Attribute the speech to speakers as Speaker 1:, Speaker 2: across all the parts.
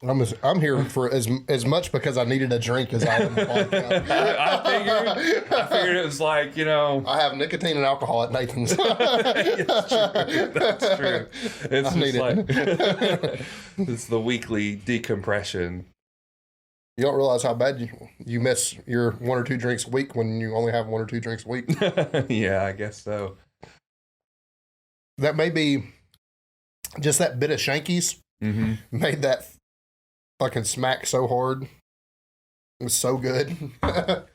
Speaker 1: I'm here for as much because I needed a drink as I am.
Speaker 2: I figured it was like,
Speaker 1: I have nicotine and alcohol at Nathan's.
Speaker 2: That's true. It's
Speaker 1: I need
Speaker 2: it. It's the weekly decompression.
Speaker 1: You don't realize how bad you miss your 1 or 2 drinks a week when you only have 1 or 2 drinks a week.
Speaker 2: Yeah, I guess so.
Speaker 1: That may be just that bit of Shanky's made that fucking smack so hard. It was so good. It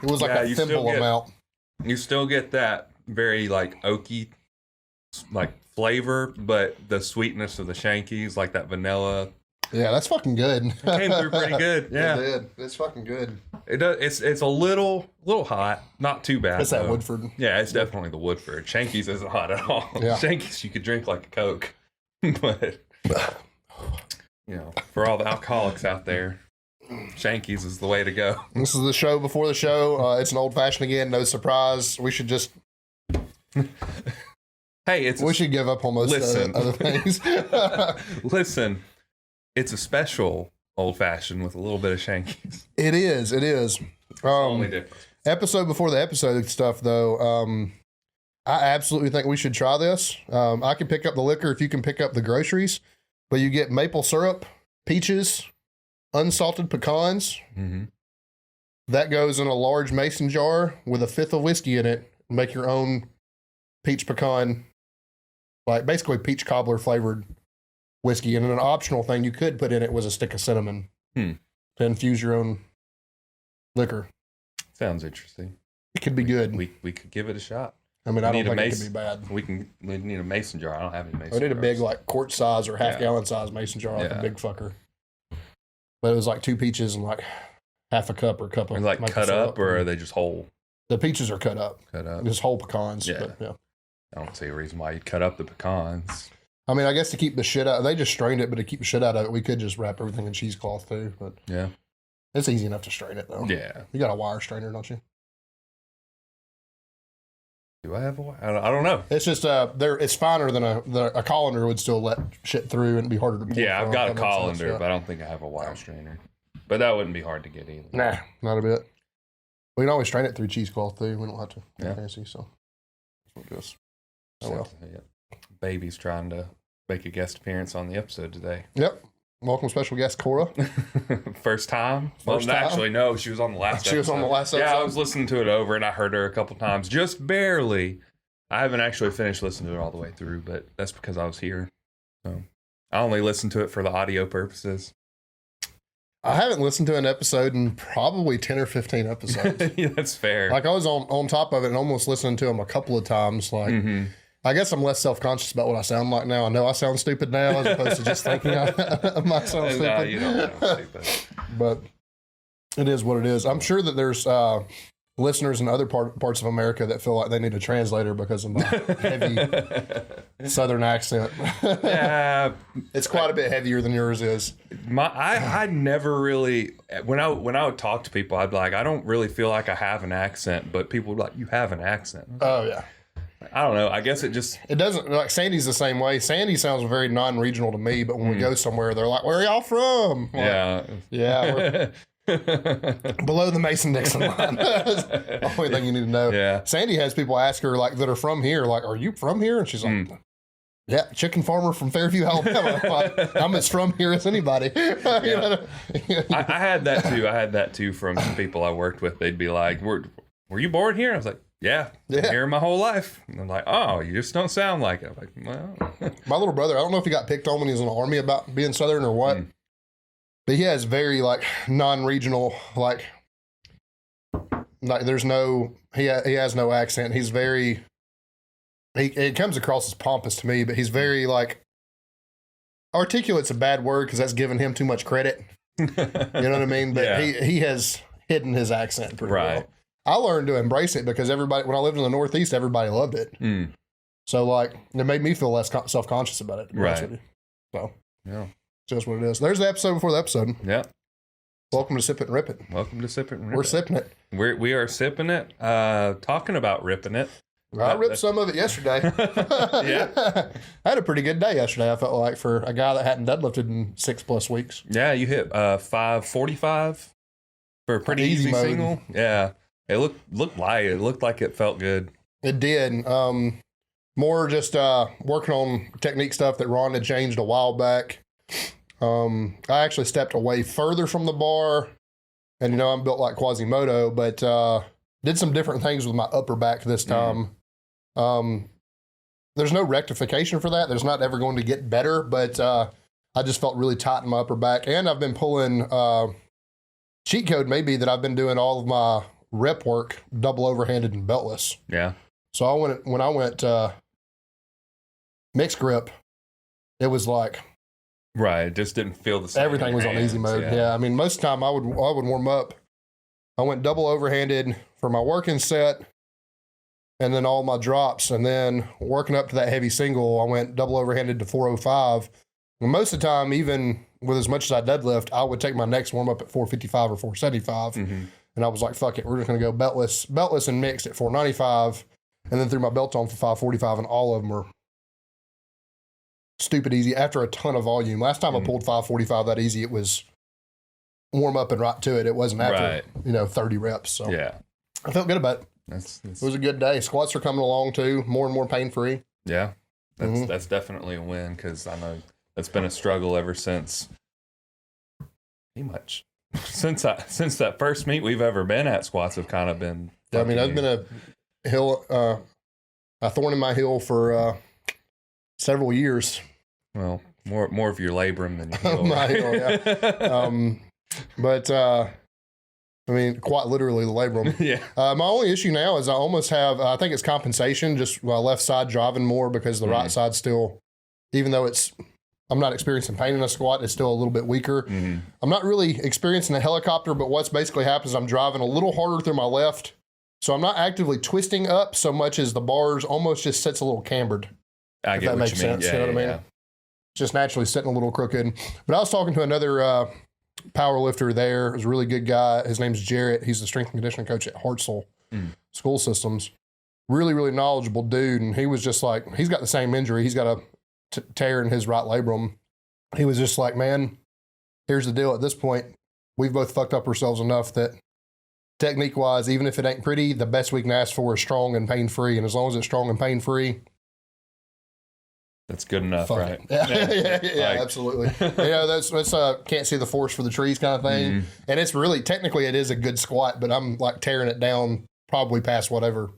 Speaker 1: was like a thimble amount.
Speaker 2: You still get that very like oaky like flavor, but the sweetness of the Shanky's, like that vanilla.
Speaker 1: Yeah, that's fucking good.
Speaker 2: It came through pretty good. Yeah,
Speaker 1: it did. It's fucking good.
Speaker 2: It does. It's a little hot, not too bad.
Speaker 1: It's that Woodford.
Speaker 2: Yeah, it's definitely the Woodford. Shanky's isn't hot at all.
Speaker 1: Yeah.
Speaker 2: Shanky's you could drink like a Coke, but for all the alcoholics out there, Shanky's is the way to go.
Speaker 1: This is the show before the show. It's an old fashioned again. No surprise. We should just.
Speaker 2: Hey,
Speaker 1: we should give up on most other things.
Speaker 2: Listen. It's a special old fashioned with a little bit of Shanky's.
Speaker 1: It is.
Speaker 2: Only difference.
Speaker 1: Episode before the episode stuff, though. I absolutely think we should try this. I can pick up the liquor if you can pick up the groceries, but you get maple syrup, peaches, unsalted pecans.
Speaker 2: Mm-hmm.
Speaker 1: That goes in a large mason jar with 1/5 of whiskey in it. Make your own peach pecan, like basically peach cobbler flavored whiskey. And an optional thing you could put in it was a stick of cinnamon to infuse your own liquor.
Speaker 2: Sounds interesting.
Speaker 1: It could be good.
Speaker 2: We could give it a shot.
Speaker 1: I mean, I don't think it could be bad.
Speaker 2: We need a mason jar. I don't have any mason
Speaker 1: jars. I need a big,
Speaker 2: jars.
Speaker 1: like, quart size or half gallon size mason jar, like a big fucker. But it was like 2 peaches and like half a cup or a cup of
Speaker 2: like cut up, or are they just whole?
Speaker 1: The peaches are cut up. Just whole pecans.
Speaker 2: Yeah.
Speaker 1: But, yeah.
Speaker 2: I don't see a reason why you'd cut up the pecans.
Speaker 1: I mean, I guess to keep the shit out, they just strained it, but to keep the shit out of it, we could just wrap everything in cheesecloth too. But
Speaker 2: yeah,
Speaker 1: it's easy enough to strain it though.
Speaker 2: Yeah.
Speaker 1: You got a wire strainer, don't you?
Speaker 2: Do I have a wire? I don't know.
Speaker 1: It's just it's finer than a colander would still let shit through and it'd be harder to pull.
Speaker 2: Yeah, I've got a colander, but I don't think I have a wire strainer. But that wouldn't be hard to get either.
Speaker 1: Nah, not a bit. We can always strain it through cheesecloth too. We don't have to get fancy, so we'll just. Oh well.
Speaker 2: Yeah. Baby's trying to make a guest appearance on the episode today.
Speaker 1: Yep. Welcome special guest Cora.
Speaker 2: First time?
Speaker 1: First time?
Speaker 2: Actually, no, she was on the last episode.
Speaker 1: She was on the last episode?
Speaker 2: Yeah, I was listening to it over and I heard her a couple times, just barely. I haven't actually finished listening to it all the way through, but that's because I was here. So I only listened to it for the audio purposes.
Speaker 1: I haven't listened to an episode in probably 10 or 15 episodes.
Speaker 2: Yeah, that's fair.
Speaker 1: Like I was on top of it and almost listening to them a couple of times. Like, I guess I'm less self-conscious about what I sound like now. I know I sound stupid now as opposed to just thinking I might sound stupid.
Speaker 2: No, you don't sound stupid.
Speaker 1: But it is what it is. I'm sure that there's listeners in other parts of America that feel like they need a translator because of my heavy Southern accent.
Speaker 2: Yeah.
Speaker 1: It's quite a bit heavier than yours is.
Speaker 2: I never really, when I would talk to people, I'd be like, I don't really feel like I have an accent, but people would be like, you have an accent.
Speaker 1: Oh, yeah.
Speaker 2: I don't know. I guess it
Speaker 1: doesn't, like Sandy's the same way. Sandy sounds very non-regional to me, but when we go somewhere, they're like, where are y'all from? Like, yeah. Below the Mason-Dixon line. That's the only thing you need to know.
Speaker 2: Yeah.
Speaker 1: Sandy has people ask her like that are from here, like, are you from here? And she's like, yeah, chicken farmer from Fairview, Alabama. Like, I'm as from here as anybody.
Speaker 2: Yeah. I had that too. I had that too from some people I worked with. They'd be like, were you born here? I was like, yeah, been here my whole life. And I'm like, oh, you just don't sound like it. I'm like, well.
Speaker 1: My little brother, I don't know if he got picked on when he was in the Army about being Southern or what, but he has very like non-regional, like there's no, he has no accent. He's very, it comes across as pompous to me, but he's very like, articulate's a bad word because that's giving him too much credit. You know what I mean? But he has hidden his accent pretty well. I learned to embrace it because everybody, when I lived in the Northeast, everybody loved it. So, like, it made me feel less self-conscious about it.
Speaker 2: Right.
Speaker 1: So,
Speaker 2: yeah.
Speaker 1: Just what it is. There's the episode before the episode.
Speaker 2: Yeah.
Speaker 1: Welcome to Sip It and Rip It.
Speaker 2: Welcome to Sip It and Rip It.
Speaker 1: We're sipping it.
Speaker 2: We are sipping it. Talking about ripping it.
Speaker 1: I ripped some of it yesterday.
Speaker 2: Yeah.
Speaker 1: I had a pretty good day yesterday, I felt like, for a guy that hadn't deadlifted in 6+ weeks.
Speaker 2: Yeah, you hit 545 for a pretty
Speaker 1: Easy
Speaker 2: easy
Speaker 1: mode.
Speaker 2: single. Yeah. It looked light. It looked like it felt good.
Speaker 1: It did. More just working on technique stuff that Ron had changed a while back. I actually stepped away further from the bar. And, I'm built like Quasimodo, but did some different things with my upper back this time. There's no rectification for that. There's not ever going to get better, but I just felt really tight in my upper back. And I've been pulling, cheat code maybe that I've been doing all of my rep work double overhanded and beltless.
Speaker 2: Yeah.
Speaker 1: So when I went mixed grip, it was like,
Speaker 2: right. It just didn't feel the same.
Speaker 1: Everything was on easy mode. Yeah. I mean, most of the time I would warm up. I went double overhanded for my working set and then all my drops. And then working up to that heavy single, I went double overhanded to 405. And most of the time, even with as much as I deadlift, I would take my next warm up at 455 or 475. And I was like, fuck it. We're just going to go beltless and mixed at 495. And then threw my belt on for 545, and all of them were stupid easy after a ton of volume. Last time I pulled 545 that easy, it was warm up and right to it. It wasn't after 30 reps. So
Speaker 2: yeah,
Speaker 1: I felt good about it.
Speaker 2: It
Speaker 1: was a good day. Squats are coming along too, more and more pain free.
Speaker 2: Yeah, that's definitely a win, because I know it's been a struggle ever since. Pretty much since that first meet we've ever been at, squats have kind of been.
Speaker 1: Yeah, I mean, that's been a thorn in my heel for several years.
Speaker 2: Well, more of your labrum than your heel.
Speaker 1: My heel, yeah. But I mean, quite literally the labrum.
Speaker 2: Yeah.
Speaker 1: My only issue now is I almost have, I think it's compensation, just my left side driving more, because the right side still, even though I'm not experiencing pain in a squat, it's still a little bit weaker. I'm not really experiencing a helicopter, but what's basically happens is I'm driving a little harder through my left. So I'm not actively twisting up so much as the bars almost just sits a little cambered.
Speaker 2: I get
Speaker 1: that
Speaker 2: what
Speaker 1: makes
Speaker 2: you mean.
Speaker 1: sense.
Speaker 2: Yeah,
Speaker 1: You know what I mean?
Speaker 2: yeah.
Speaker 1: Just naturally sitting a little crooked. But I was talking to another power lifter there. He was a really good guy. His name's Jarrett. He's the strength and conditioning coach at Hartsel School Systems. Really, really knowledgeable dude. And he was just like, he's got the same injury. He's got a tear in his right labrum. He was just like, man, here's the deal. At this point, we've both fucked up ourselves enough that technique-wise, even if it ain't pretty, the best we can ask for is strong and pain-free. And as long as it's strong and pain-free,
Speaker 2: that's good enough, right?
Speaker 1: Yeah, absolutely. That's can't see the forest for the trees kind of thing. And it's really, technically, it is a good squat, but I'm like tearing it down probably past whatever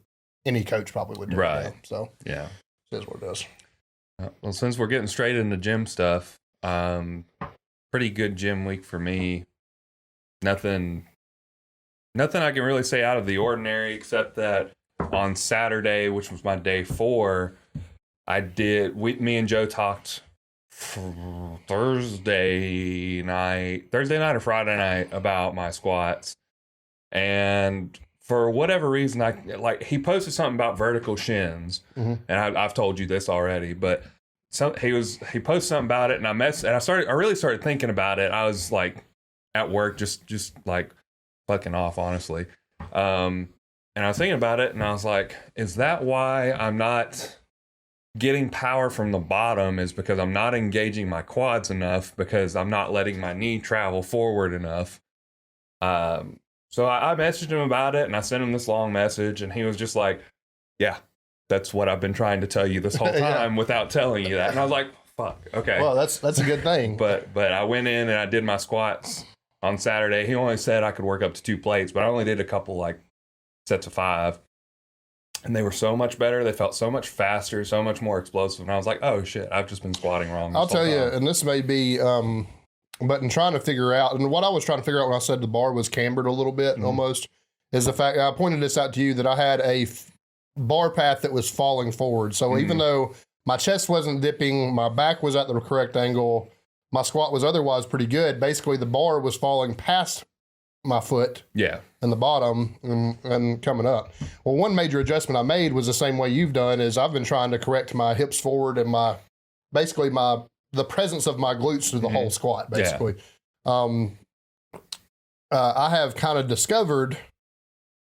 Speaker 1: any coach probably would do.
Speaker 2: Right.
Speaker 1: So
Speaker 2: yeah,
Speaker 1: it is what it is.
Speaker 2: Well, since we're getting straight into gym stuff, pretty good gym week for me. Nothing I can really say out of the ordinary, except that on Saturday, which was my day 4, me and Joe talked Thursday night or Friday night about my squats. And for whatever reason, he posted something about vertical shins. And I've told you this already, but he posted something about it, and I really started thinking about it. I was like at work, just like fucking off, honestly. And I was thinking about it, and I was like, is that why I'm not getting power from the bottom? Is because I'm not engaging my quads enough, because I'm not letting my knee travel forward enough. So I messaged him about it, and I sent him this long message, and he was just like, yeah, that's what I've been trying to tell you this whole time without telling you that. And I was like, fuck, okay.
Speaker 1: Well, that's a good thing.
Speaker 2: But I went in and I did my squats on Saturday. He only said I could work up to 2 plates, but I only did a couple like sets of 5. And they were so much better. They felt so much faster, so much more explosive. And I was like, oh shit, I've just been squatting wrong.
Speaker 1: I'll tell you, and this may be, but in trying to figure out, and what I was trying to figure out when I said the bar was cambered a little bit almost, is the fact, I pointed this out to you, that I had a bar path that was falling forward. So even though my chest wasn't dipping, my back was at the correct angle, my squat was otherwise pretty good. Basically, the bar was falling past my foot and the bottom and coming up. Well, one major adjustment I made was the same way you've done, is I've been trying to correct my hips forward and the presence of my glutes through the whole squat, basically. I have kind of discovered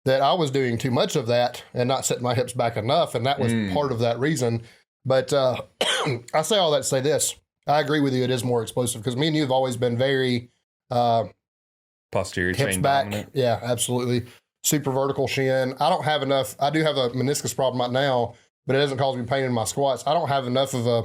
Speaker 1: that I was doing too much of that and not setting my hips back enough. And that was part of that reason. But I say all that to say this. I agree with you. It is more explosive because me and you have always been very
Speaker 2: posterior
Speaker 1: hips
Speaker 2: chain
Speaker 1: back.
Speaker 2: dominant.
Speaker 1: Yeah, absolutely. Super vertical shin. I don't have enough. I do have a meniscus problem right now, but it doesn't cause me pain in my squats. I don't have enough of a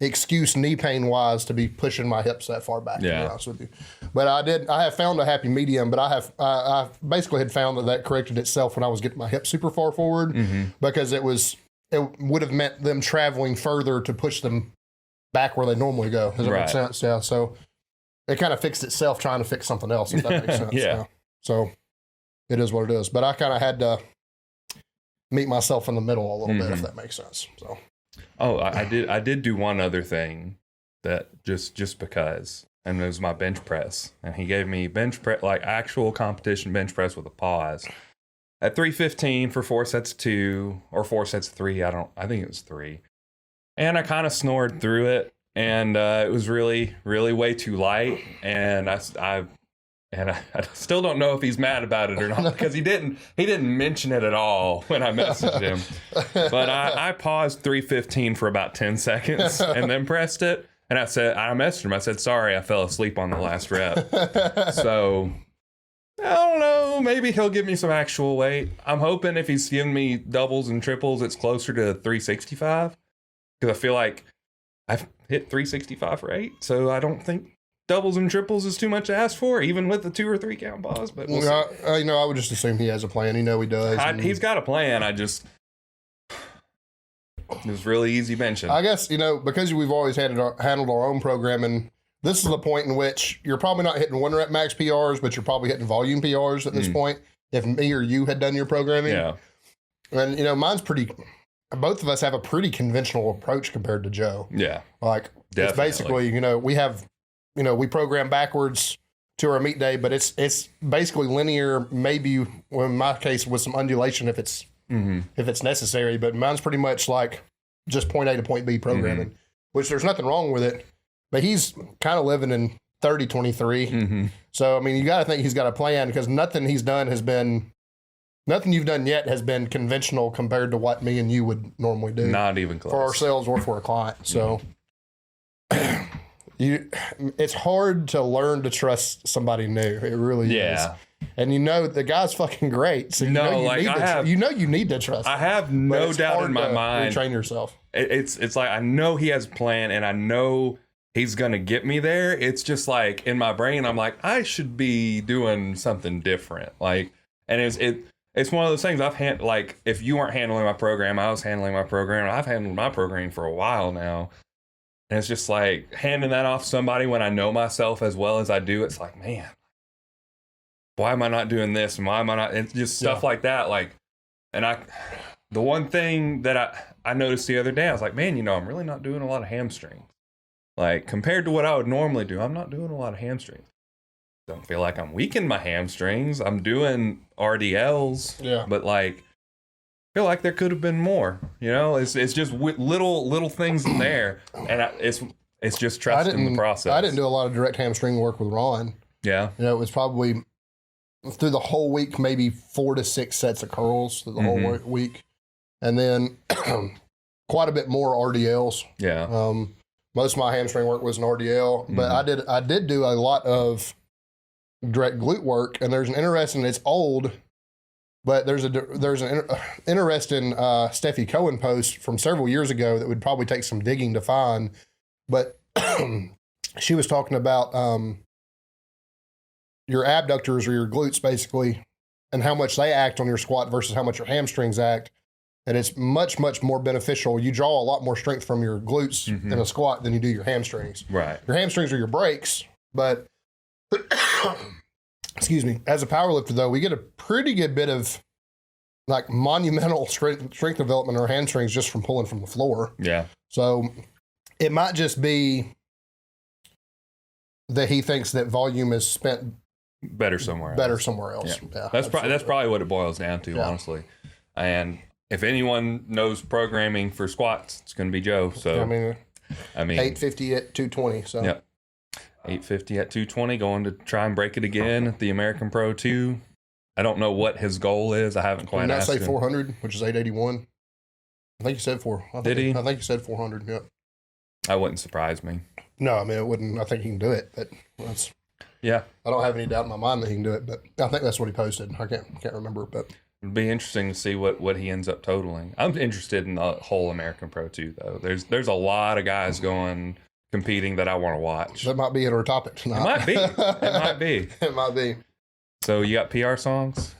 Speaker 1: excuse knee pain wise to be pushing my hips that far back, to be honest with you. But I have found a happy medium, but I basically had found that corrected itself when I was getting my hips super far forward because it would have meant them traveling further to push them back where they normally go. Does that make sense? Yeah. So it kind of fixed itself trying to fix something else, if that makes sense.
Speaker 2: Yeah.
Speaker 1: So it is what it is. But I kind of had to meet myself in the middle a little bit, if that makes sense. So.
Speaker 2: Oh, I did do one other thing that just because, and it was my bench press, and he gave me bench press, like actual competition bench press with a pause at 315 for 4 sets of 2 or 4 sets of 3. I think it was 3, and I kind of snored through it, and it was really way too light, and I still don't know if he's mad about it or not because he didn't mention it at all when I messaged him. But I paused 315 for about 10 seconds and then pressed it. And I messaged him. I said, sorry, I fell asleep on the last rep. So I don't know. Maybe he'll give me some actual weight. I'm hoping if he's giving me doubles and triples, it's closer to 365 because I feel like I've hit 365 for 8. So I don't think doubles and triples is too much to ask for, even with the 2 or 3 count pause. But we'll see.
Speaker 1: I would just assume he has a plan. He does.
Speaker 2: He's got a plan. It was really easy benching.
Speaker 1: I guess, because we've always handled our own programming, this is the point in which you're probably not hitting 1 rep max PRs, but you're probably hitting volume PRs at this point. If me or you had done your programming. Yeah. And, mine's both of us have a pretty conventional approach compared to Joe. Yeah. Like, definitely. It's basically, we have, we program backwards to our meet day, but it's basically linear, maybe in my case with some undulation if it's necessary, but mine's pretty much like just point A to point B programming, which there's nothing wrong with it, but he's kind of living in 30-23. So, I mean, you got to think he's got a plan because nothing you've done yet has been conventional compared to what me and you would normally do.
Speaker 2: Not even close.
Speaker 1: For ourselves or for a client. So it's hard to learn to trust somebody new. It really is. And the guy's fucking great. So you need to trust him.
Speaker 2: I have no doubt in my mind.
Speaker 1: Retrain yourself.
Speaker 2: It's like I know he has a plan and I know he's gonna get me there. It's just like in my brain, I'm like, I should be doing something different. Like, and it's one of those things if you weren't handling my program, I was handling my program. I've handled my programming for a while now. And it's just like handing that off to somebody when I know myself as well as I do. It's like, man, why am I not doing this? And why am I not? It's just stuff like that. Like, and the one thing that I noticed the other day, I was like, man, I'm really not doing a lot of hamstrings. Like, compared to what I would normally do, I'm not doing a lot of hamstrings. Don't feel like I'm weakening my hamstrings. I'm doing RDLs. Yeah. But like, I feel like there could have been more. It's just little things in there, and it's just trusting the process.
Speaker 1: I didn't do a lot of direct hamstring work with Ron. Yeah, it was probably through the whole week, maybe 4 to 6 sets of curls through the whole week, and then quite a bit more RDLs. Yeah, most of my hamstring work was an RDL, but I did do a lot of direct glute work, and there's an interesting. It's old. But there's an interesting Steffi Cohen post from several years ago that would probably take some digging to find. But she was talking about your abductors or your glutes, basically, and how much they act on your squat versus how much your hamstrings act. And it's much, much more beneficial. You draw a lot more strength from your glutes in a squat than you do your hamstrings. Right. Your hamstrings are your brakes, but... Excuse me. As a powerlifter, though, we get a pretty good bit of like monumental strength development in our hamstrings just from pulling from the floor. Yeah. So it might just be that he thinks that volume is spent
Speaker 2: better somewhere else. Yeah. That's probably what it boils down to, honestly. And if anyone knows programming for squats, it's going to be Joe. So I mean
Speaker 1: 850 at 220. So.
Speaker 2: Yep. 850 at 220, going to try and break it again at the American Pro 2. I don't know what his goal is. I haven't quite
Speaker 1: Did not
Speaker 2: asked
Speaker 1: say
Speaker 2: him.
Speaker 1: 400, which is 881. I think he said
Speaker 2: Did he?
Speaker 1: I think he said 400. Yep.
Speaker 2: That wouldn't surprise me.
Speaker 1: No, I mean it wouldn't. I think he can do it, but that's.
Speaker 2: Yeah,
Speaker 1: I don't have any doubt in my mind that he can do it, but I think that's what he posted. I can't remember, but
Speaker 2: it'd be interesting to see what he ends up totaling. I'm interested in the whole American Pro too, though. There's a lot of guys competing that I want to watch.
Speaker 1: that might be in our topic tonight.
Speaker 2: It might be. It might be.
Speaker 1: It might be.
Speaker 2: So you got PR songs?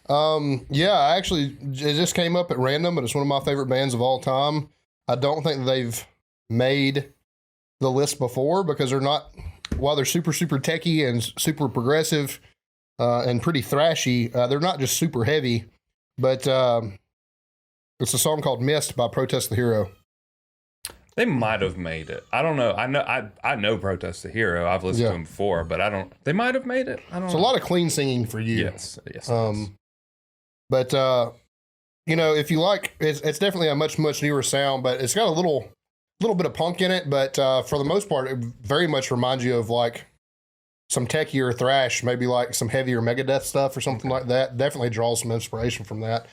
Speaker 1: Yeah, it just came up at random, but it's one of my favorite bands of all time. I don't think they've made the list before because they're not, while they're super, super techy and super progressive and pretty thrashy, they're not just super heavy, but it's a song called Mist by Protest the Hero.
Speaker 2: They might have made it. I don't know. I know Protest the Hero. I've listened to him before, but I don't. They might have made it. I don't know.
Speaker 1: It's a lot of clean singing for you.
Speaker 2: Yes.
Speaker 1: But if you like, it's definitely a much newer sound, but it's got a little bit of punk in it. But for the most part, it very much reminds you of like some techier thrash, maybe like some heavier Megadeth stuff or something like that. Definitely draws some inspiration from that.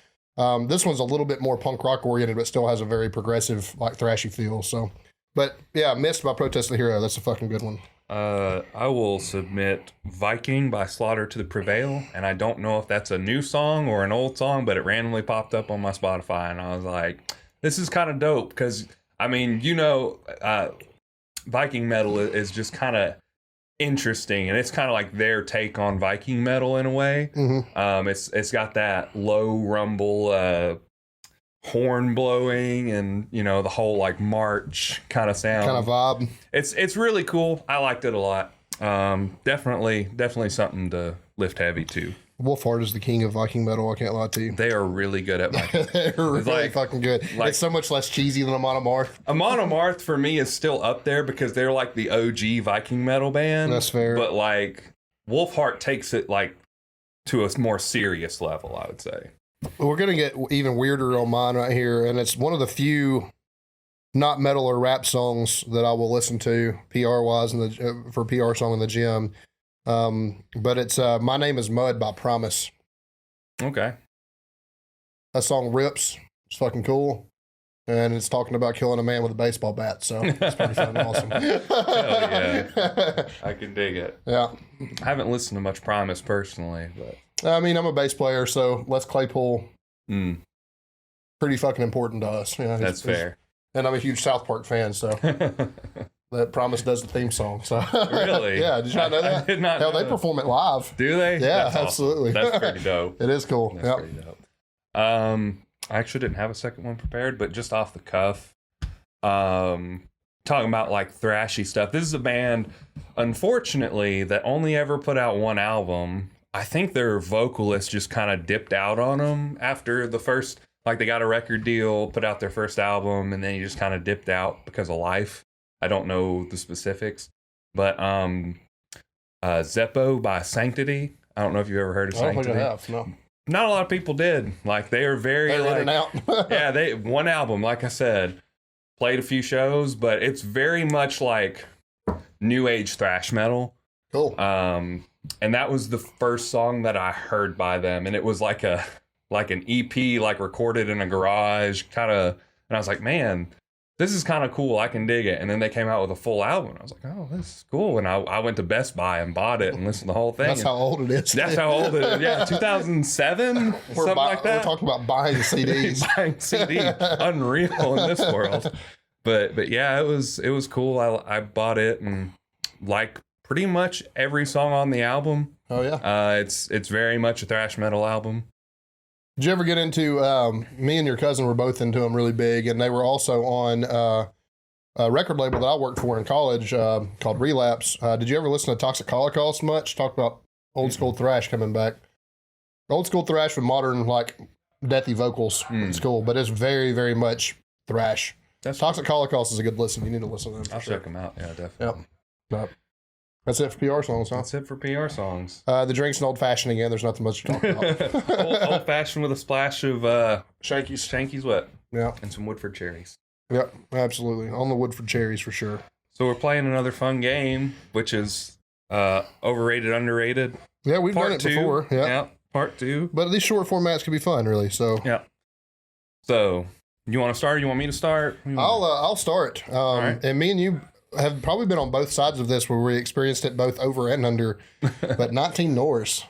Speaker 1: This one's a little bit more punk rock oriented, but still has a very progressive, like thrashy feel. So, but yeah, Mist by Protest the Hero. That's a fucking good one.
Speaker 2: I will submit Viking by Slaughter to the Prevail, and I don't know if that's a new song or an old song, but it randomly popped up on my Spotify, and I was like, this is kind of dope because I mean, Viking metal is just kind of interesting, and it's kind of like their take on Viking metal in a way. Mm-hmm. It's got that low rumble horn blowing and the whole like march kind of sound,
Speaker 1: kind of vibe.
Speaker 2: It's really cool. I liked it a lot. Definitely something to lift heavy to.
Speaker 1: Wolfhard is the king of Viking metal. I can't lie to you.
Speaker 2: They are really good at Viking.
Speaker 1: They're really fucking good. It's so much less cheesy than Amon Amarth.
Speaker 2: Amon Amarth for me is still up there because they're like the OG Viking metal band.
Speaker 1: That's fair.
Speaker 2: But like Wolfhard takes it like to a more serious level, I would say.
Speaker 1: We're gonna get even weirder on mine right here, and it's one of the few not metal or rap songs that I will listen to PR wise for PR song in the gym. But it's My Name is Mud by Promise.
Speaker 2: Okay.
Speaker 1: That song rips. It's fucking cool. And it's talking about killing a man with a baseball bat. So it's pretty fucking awesome.
Speaker 2: Hell yeah. I can dig it.
Speaker 1: Yeah.
Speaker 2: I haven't listened to much Promise personally, but
Speaker 1: I mean, I'm a bass player, so Les Claypool, pretty fucking important to us. Yeah,
Speaker 2: that's fair.
Speaker 1: And I'm a huge South Park fan, so that Promise does the theme song. So
Speaker 2: really?
Speaker 1: Yeah, did you not know that?
Speaker 2: I did not
Speaker 1: Hell,
Speaker 2: know
Speaker 1: they
Speaker 2: that.
Speaker 1: perform it live.
Speaker 2: Do they?
Speaker 1: Yeah,
Speaker 2: That's awesome.
Speaker 1: absolutely.
Speaker 2: That's pretty dope.
Speaker 1: It is cool.
Speaker 2: That's pretty dope. I actually didn't have a second one prepared, but just off the cuff, talking about like thrashy stuff. This is a band, unfortunately, that only ever put out one album. I think their vocalist just kind of dipped out on them after the first, like they got a record deal, put out their first album, and then he just kind of dipped out because of life. I don't know the specifics, but Zeppo by Sanctity. I don't know if you've ever heard of Sanctity.
Speaker 1: I don't think I have, no.
Speaker 2: Not a lot of people did. Like they are very
Speaker 1: They're in and out.
Speaker 2: yeah, they one album, like I said, played a few shows, but it's very much like new age thrash metal.
Speaker 1: Cool.
Speaker 2: And that was the first song that I heard by them, and it was like an EP, like recorded in a garage, kind of. And I was like, man, this is kind of cool. I can dig it. And then they came out with a full album. And I was like, oh, this is cool. And I went to Best Buy and bought it and listened to the whole thing.
Speaker 1: That's how old it is.
Speaker 2: That's how old it is. Yeah, 2007, something like that.
Speaker 1: We're talking about buying CDs.
Speaker 2: Buying CDs. Unreal in this world. But yeah, it was cool. I bought it and like pretty much every song on the album.
Speaker 1: Oh yeah.
Speaker 2: It's very much a thrash metal album.
Speaker 1: Did you ever get into, me and your cousin were both into them really big, and they were also on a record label that I worked for in college called Relapse. Did you ever listen to Toxic Holocaust much? Talk about old school thrash coming back. Old school thrash with modern, like, deathy vocals. It's cool, but it's very, very much thrash. Toxic Holocaust is a good listen. You need to listen to them.
Speaker 2: I'll check them out. Yeah, definitely.
Speaker 1: Yep. That's it for PR songs, huh?
Speaker 2: That's it for PR songs.
Speaker 1: The drink's an old fashioned again. There's nothing much to talk about.
Speaker 2: old fashioned with a splash of Shanky's wet.
Speaker 1: Yeah.
Speaker 2: And some Woodford cherries.
Speaker 1: Yep, absolutely. On the Woodford cherries for sure.
Speaker 2: So we're playing another fun game, which is overrated, underrated.
Speaker 1: Yeah, we've done it before. Yeah.
Speaker 2: part 2.
Speaker 1: But these short formats can be fun, really. So
Speaker 2: yeah. So you want to start? You want me to start?
Speaker 1: I'll start.
Speaker 2: Right.
Speaker 1: And me and you have probably been on both sides of this, where we experienced it both over and under. But 19 Nors.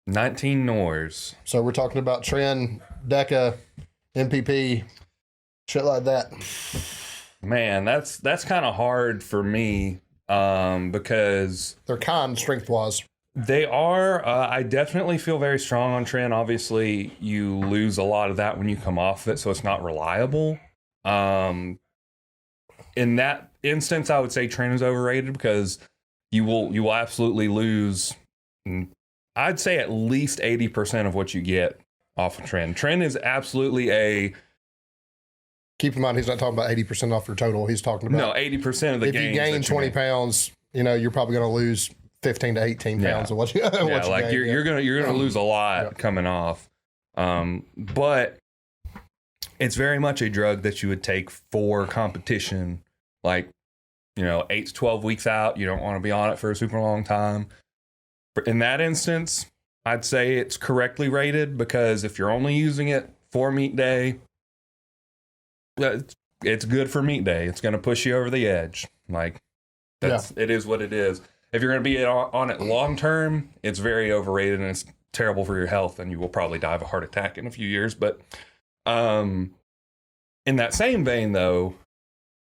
Speaker 2: 19 Nors.
Speaker 1: So we're talking about Tren, Deca, MPP, shit like that.
Speaker 2: Man, that's kind of hard for me because
Speaker 1: they're kind strength-wise.
Speaker 2: They are. I definitely feel very strong on Tren. Obviously, you lose a lot of that when you come off it, so it's not reliable. In that instance, I would say Tren is overrated because you will absolutely lose. I'd say at least 80% of what you get off of Tren. Tren is absolutely a.
Speaker 1: Keep in mind, he's not talking about 80% off your total. He's talking about
Speaker 2: 80% of the gains.
Speaker 1: If you gain 20 pounds, you're probably going to lose 15 to 18 pounds of what you.
Speaker 2: You're gonna lose a lot coming off. But it's very much a drug that you would take for competition, 8 to 12 weeks out. You don't want to be on it for a super long time. In that instance, I'd say it's correctly rated because if you're only using it for meet day, it's good for meet day. It's going to push you over the edge. It is what it is. If you're going to be on it long term, it's very overrated and it's terrible for your health, and you will probably die of a heart attack in a few years. But in that same vein, though,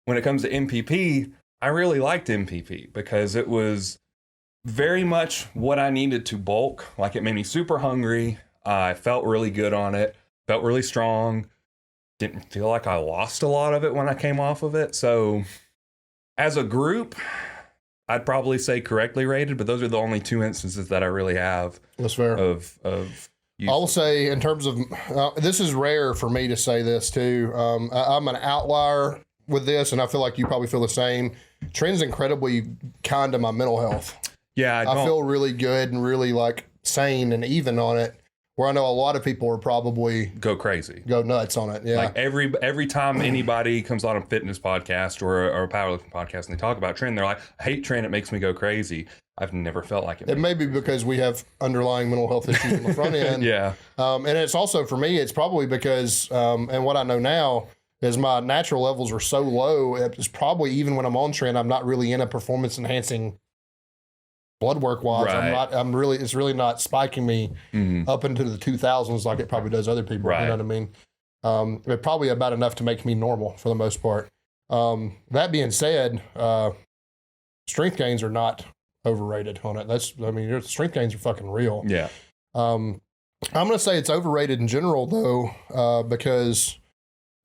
Speaker 2: when it comes to MPP, I really liked MPP because it was very much what I needed to bulk. It made me super hungry. I felt really good on it, felt really strong. Didn't feel like I lost a lot of it when I came off of it. So as a group, I'd probably say correctly rated, but those are the only 2 instances that I really have.
Speaker 1: That's fair.
Speaker 2: Of
Speaker 1: I'll say in terms of, this is rare for me to say this too. I'm an outlier with this, and I feel like you probably feel the same. Tren's incredibly kind to my mental health.
Speaker 2: Yeah,
Speaker 1: I feel really good and really sane and even on it. Where I know a lot of people are probably
Speaker 2: go crazy,
Speaker 1: go nuts on it. Yeah,
Speaker 2: every time anybody comes on a fitness podcast or a powerlifting podcast and they talk about Tren, they're like, "I hate Tren. It makes me go crazy." I've never felt like it.
Speaker 1: It may be because we have underlying mental health issues on the front end.
Speaker 2: Yeah,
Speaker 1: and it's also for me. It's probably because, and what I know now is my natural levels are so low. It's probably even when I'm on Tren, I'm not really in a performance enhancing. Blood work wise,
Speaker 2: right.
Speaker 1: It's really not spiking me up into the 2000s like it probably does other people.
Speaker 2: Right.
Speaker 1: You know what I mean? But probably about enough to make me normal for the most part. That being said, strength gains are not overrated on it. Your strength gains are fucking real.
Speaker 2: Yeah.
Speaker 1: I'm going to say it's overrated in general though, because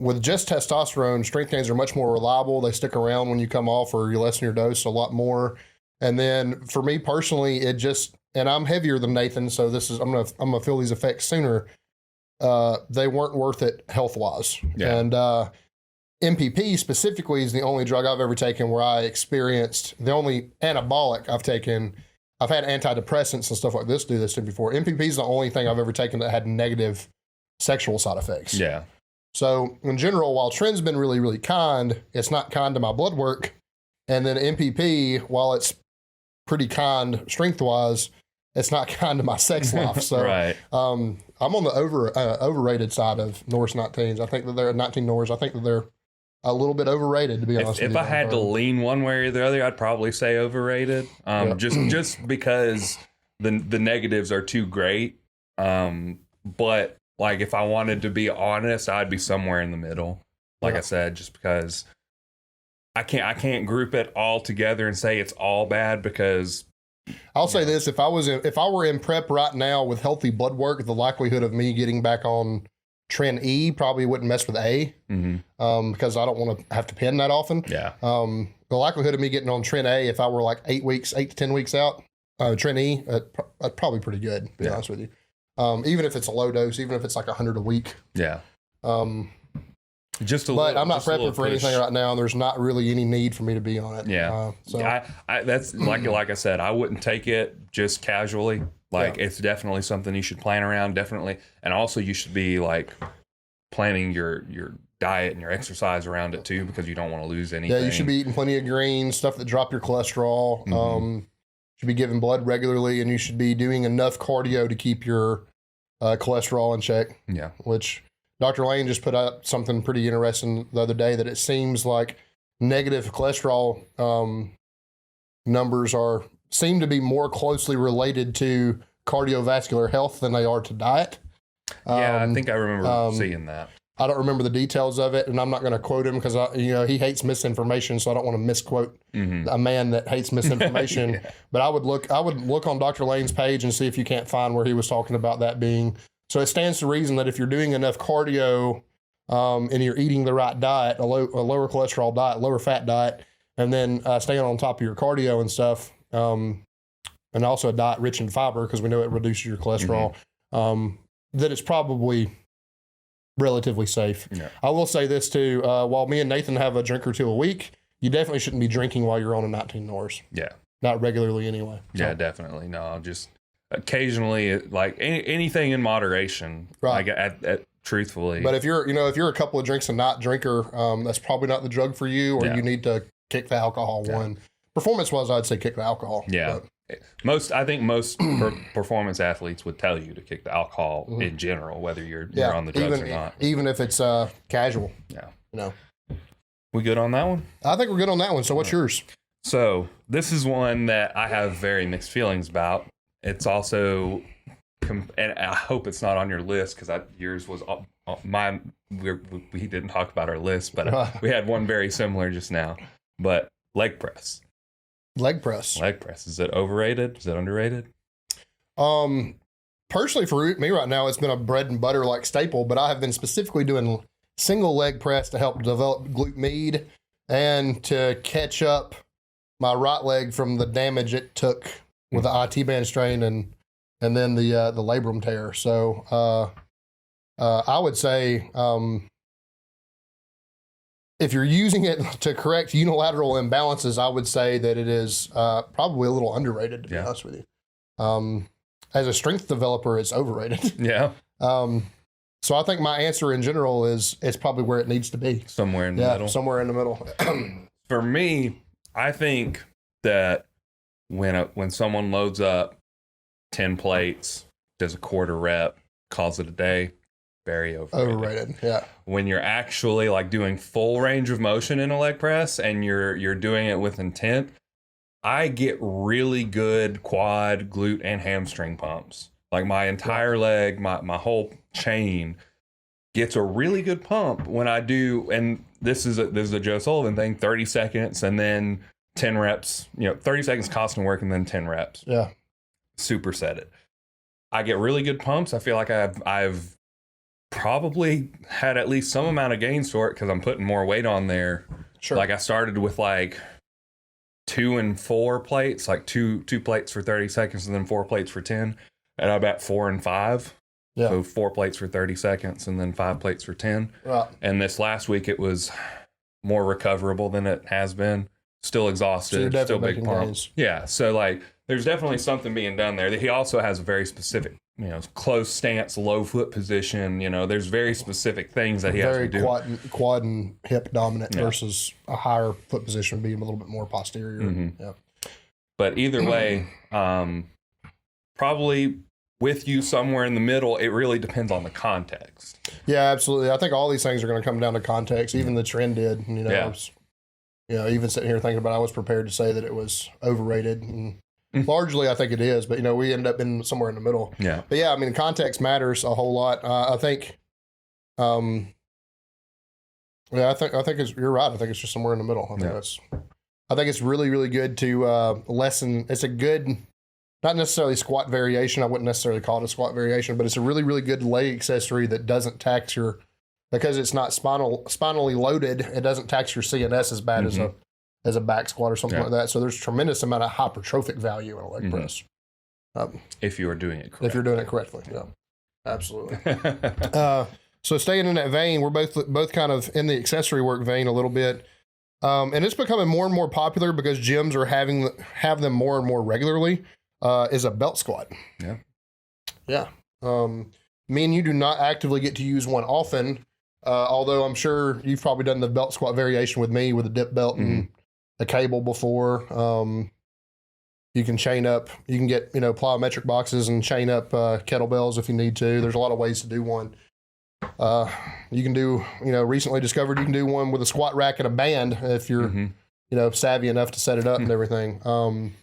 Speaker 1: with just testosterone, strength gains are much more reliable. They stick around when you come off or you lessen your dose a lot more. And then for me personally, and I'm heavier than Nathan, so I'm gonna feel these effects sooner. They weren't worth it health wise.
Speaker 2: Yeah.
Speaker 1: And MPP specifically is the only drug I've ever taken where I experienced the only anabolic I've taken. I've had antidepressants and stuff like this do this to me before. MPP is the only thing I've ever taken that had negative sexual side effects.
Speaker 2: Yeah.
Speaker 1: So in general, while Tren's been really, really kind, it's not kind to my blood work. And then MPP, while it's pretty kind strength-wise, it's not kind to my sex life. So
Speaker 2: right.
Speaker 1: I'm on the overrated side of Norse 19s. I think that they're 19 Nors. I think that they're a little bit overrated, to be honest with you.
Speaker 2: If I had to lean one way or the other, I'd probably say overrated. Just because the negatives are too great. But if I wanted to be honest, I'd be somewhere in the middle. I said, just because I can't group it all together and say it's all bad because
Speaker 1: I'll say this, if I were in prep right now with healthy blood work, the likelihood of me getting back on Tren E probably wouldn't mess with A, because I don't want to have to pin that often.
Speaker 2: Yeah.
Speaker 1: The likelihood of me getting on Tren A if I were 8 to 10 weeks out, Tren E, probably pretty good, to be honest with you. Even if it's a low dose, even if it's 100 a week.
Speaker 2: Yeah.
Speaker 1: But I'm not prepping for anything right now, and there's not really any need for me to be on it.
Speaker 2: Yeah. That's like I said, I wouldn't take it just casually. It's definitely something you should plan around, definitely. And also you should be planning your diet and your exercise around it too, because you don't want to lose anything.
Speaker 1: Yeah, you should be eating plenty of greens, stuff that drop your cholesterol. Should be giving blood regularly, and you should be doing enough cardio to keep your cholesterol in check.
Speaker 2: Yeah.
Speaker 1: Which Dr. Lane just put up something pretty interesting the other day, that it seems like negative cholesterol numbers seem to be more closely related to cardiovascular health than they are to diet.
Speaker 2: Yeah, I think I remember seeing that.
Speaker 1: I don't remember the details of it, and I'm not going to quote him because he hates misinformation, so I don't want to misquote a man that hates misinformation. Yeah. But I would look on Dr. Lane's page and see if you can't find where he was talking about that being. So it stands to reason that if you're doing enough cardio and you're eating the right diet, a lower cholesterol diet, lower fat diet, and then staying on top of your cardio and stuff, and also a diet rich in fiber because we know it reduces your cholesterol, that it's probably relatively safe. Yeah. I will say this too, while me and Nathan have a drink or two a week, you definitely shouldn't be drinking while you're on a 19 hours. Yeah. Not regularly anyway.
Speaker 2: So. Yeah, definitely. No, just occasionally, like anything in moderation. Right. Like truthfully.
Speaker 1: But if you're a couple of drinks a night drinker, that's probably not the drug for you, or you need to kick the alcohol one. Performance-wise, I'd say kick the alcohol.
Speaker 2: Yeah. I think most performance athletes would tell you to kick the alcohol in general, whether you're on the drugs or not.
Speaker 1: Even if it's casual.
Speaker 2: Yeah. We good on that one?
Speaker 1: I think we're good on that one. So what's yours?
Speaker 2: So this is one that I have very mixed feelings about. It's also, and I hope it's not on your list because yours was mine. We didn't talk about our list, but we had one very similar just now. But leg press.
Speaker 1: Leg press.
Speaker 2: Is it overrated? Is it underrated?
Speaker 1: Personally, for me right now, it's been a bread and butter like staple, but I have been specifically doing single leg press to help develop glute med and to catch up my right leg from the damage it took with the IT band strain and then the labrum tear. So I would say if you're using it to correct unilateral imbalances, I would say that it is probably a little underrated, to be honest with you. As a strength developer, it's overrated.
Speaker 2: Yeah.
Speaker 1: So I think my answer in general is it's probably where it needs to be.
Speaker 2: Somewhere in the middle.
Speaker 1: Somewhere in the middle.
Speaker 2: For me, I think that when someone loads up 10 plates, does a quarter rep, calls it a day, very overrated.
Speaker 1: Yeah.
Speaker 2: When you're actually like doing full range of motion in a leg press and you're doing it with intent, I get really good quad, glute, and hamstring pumps. Like my entire leg, my whole chain gets a really good pump when I do. And this is a Joe Sullivan thing: 30 seconds and then 10 reps. 30 seconds constant work and then 10 reps.
Speaker 1: Yeah.
Speaker 2: Superset it. I get really good pumps. I feel like I've probably had at least some amount of gains for it because I'm putting more weight on there.
Speaker 1: Sure.
Speaker 2: Like I started with like 2 and 4 plates, like two plates for 30 seconds and then 4 plates for 10. And I'm at 4 and 5. Yeah. So 4 plates for 30 seconds and then 5 plates for 10. Right. And this last week it was more recoverable than it has been. Still exhausted, so still big pump. Gains. Yeah. So like there's definitely something being done there. He also has a very specific, close stance, low foot position. There's very specific things that he has to do.
Speaker 1: Very quad and hip dominant versus a higher foot position being a little bit more posterior. Mm-hmm. Yeah.
Speaker 2: But either way, probably with you somewhere in the middle. It really depends on the context.
Speaker 1: Yeah, absolutely. I think all these things are going to come down to context. Even the trend did. Even sitting here thinking about it, I was prepared to say that it was overrated. And largely, I think it is. But, we end up in somewhere in the middle.
Speaker 2: Yeah.
Speaker 1: But, yeah, I mean, context matters a whole lot. I think you're right. I think it's just somewhere in the middle. I think it's really, really good to lessen. It's a good, not necessarily squat variation. I wouldn't necessarily call it a squat variation, but it's a really, really good leg accessory that doesn't tax because it's not spinally loaded. It doesn't tax your CNS as bad as a back squat or something like that. So there's a tremendous amount of hypertrophic value in a leg press.
Speaker 2: If you are doing it correctly.
Speaker 1: If you're doing it correctly, yeah. Absolutely. So staying in that vein, we're both kind of in the accessory work vein a little bit. And it's becoming more and more popular because gyms are have them more and more regularly, is a belt squat.
Speaker 2: Yeah.
Speaker 1: Yeah. Me and you do not actively get to use one often, although I'm sure you've probably done the belt squat variation with me with a dip belt and a cable before. You can chain up. You can get plyometric boxes and chain up kettlebells if you need to. There's a lot of ways to do one. You can do recently discovered you can do one with a squat rack and a band if you're savvy enough to set it up and everything.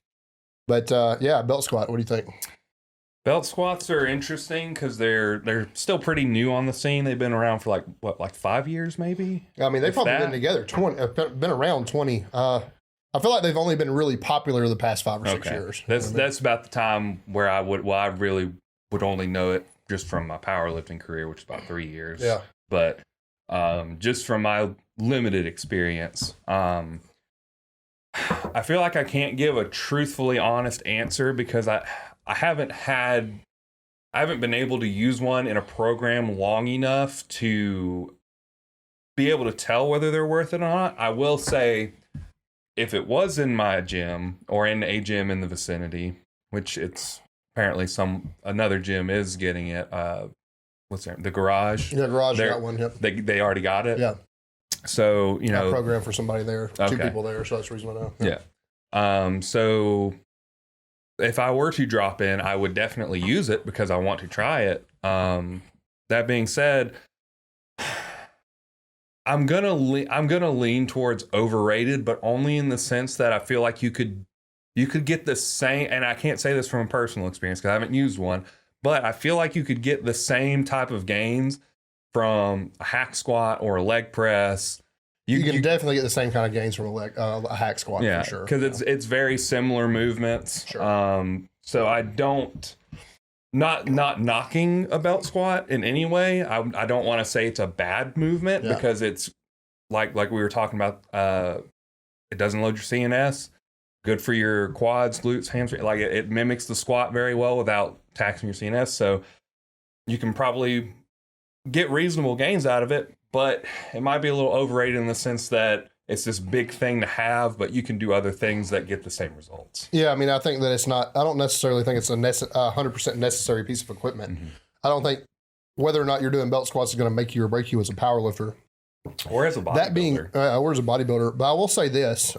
Speaker 1: But belt squat. What do you think?
Speaker 2: Belt squats are interesting because they're still pretty new on the scene. They've been around for like 5 years, maybe.
Speaker 1: I mean, they've probably been together been around 20. I feel like they've only been really popular the past 5 or 6 years.
Speaker 2: That's about the time where I really would only know it just from my powerlifting career, which is about 3 years.
Speaker 1: Yeah.
Speaker 2: But just from my limited experience, I feel like I can't give a truthfully honest answer because I haven't been able to use one in a program long enough to be able to tell whether they're worth it or not. I will say, if it was in my gym or in a gym in the vicinity, which it's apparently another gym is getting it. What's there? The garage.
Speaker 1: Yeah, garage got one. Yep.
Speaker 2: They already got it.
Speaker 1: Yeah.
Speaker 2: So
Speaker 1: a program for somebody there, 2 people there. So that's the reason I know.
Speaker 2: Yeah. So if I were to drop in, I would definitely use it because I want to try it. That being said, I'm gonna lean towards overrated, but only in the sense that I feel like you could get the same, and I can't say this from a personal experience because I haven't used one, but I feel like you could get the same type of gains from a hack squat or a leg press.
Speaker 1: You can definitely get the same kind of gains from a hack squat for sure.
Speaker 2: Because it's very similar movements.
Speaker 1: Sure.
Speaker 2: So I don't. Not knocking a belt squat in any way. I don't want to say it's a bad movement because it's like we were talking about. It doesn't load your CNS. Good for your quads, glutes, hamstrings. Like it mimics the squat very well without taxing your CNS. So you can probably get reasonable gains out of it, but it might be a little overrated in the sense that it's this big thing to have, but you can do other things that get the same results.
Speaker 1: Yeah, I mean, I think that I don't necessarily think it's a 100% necessary piece of equipment. Mm-hmm. I don't think whether or not you're doing belt squats is going to make you or break you as a power lifter.
Speaker 2: Or as a bodybuilder.
Speaker 1: That being, or as a bodybuilder. But I will say this,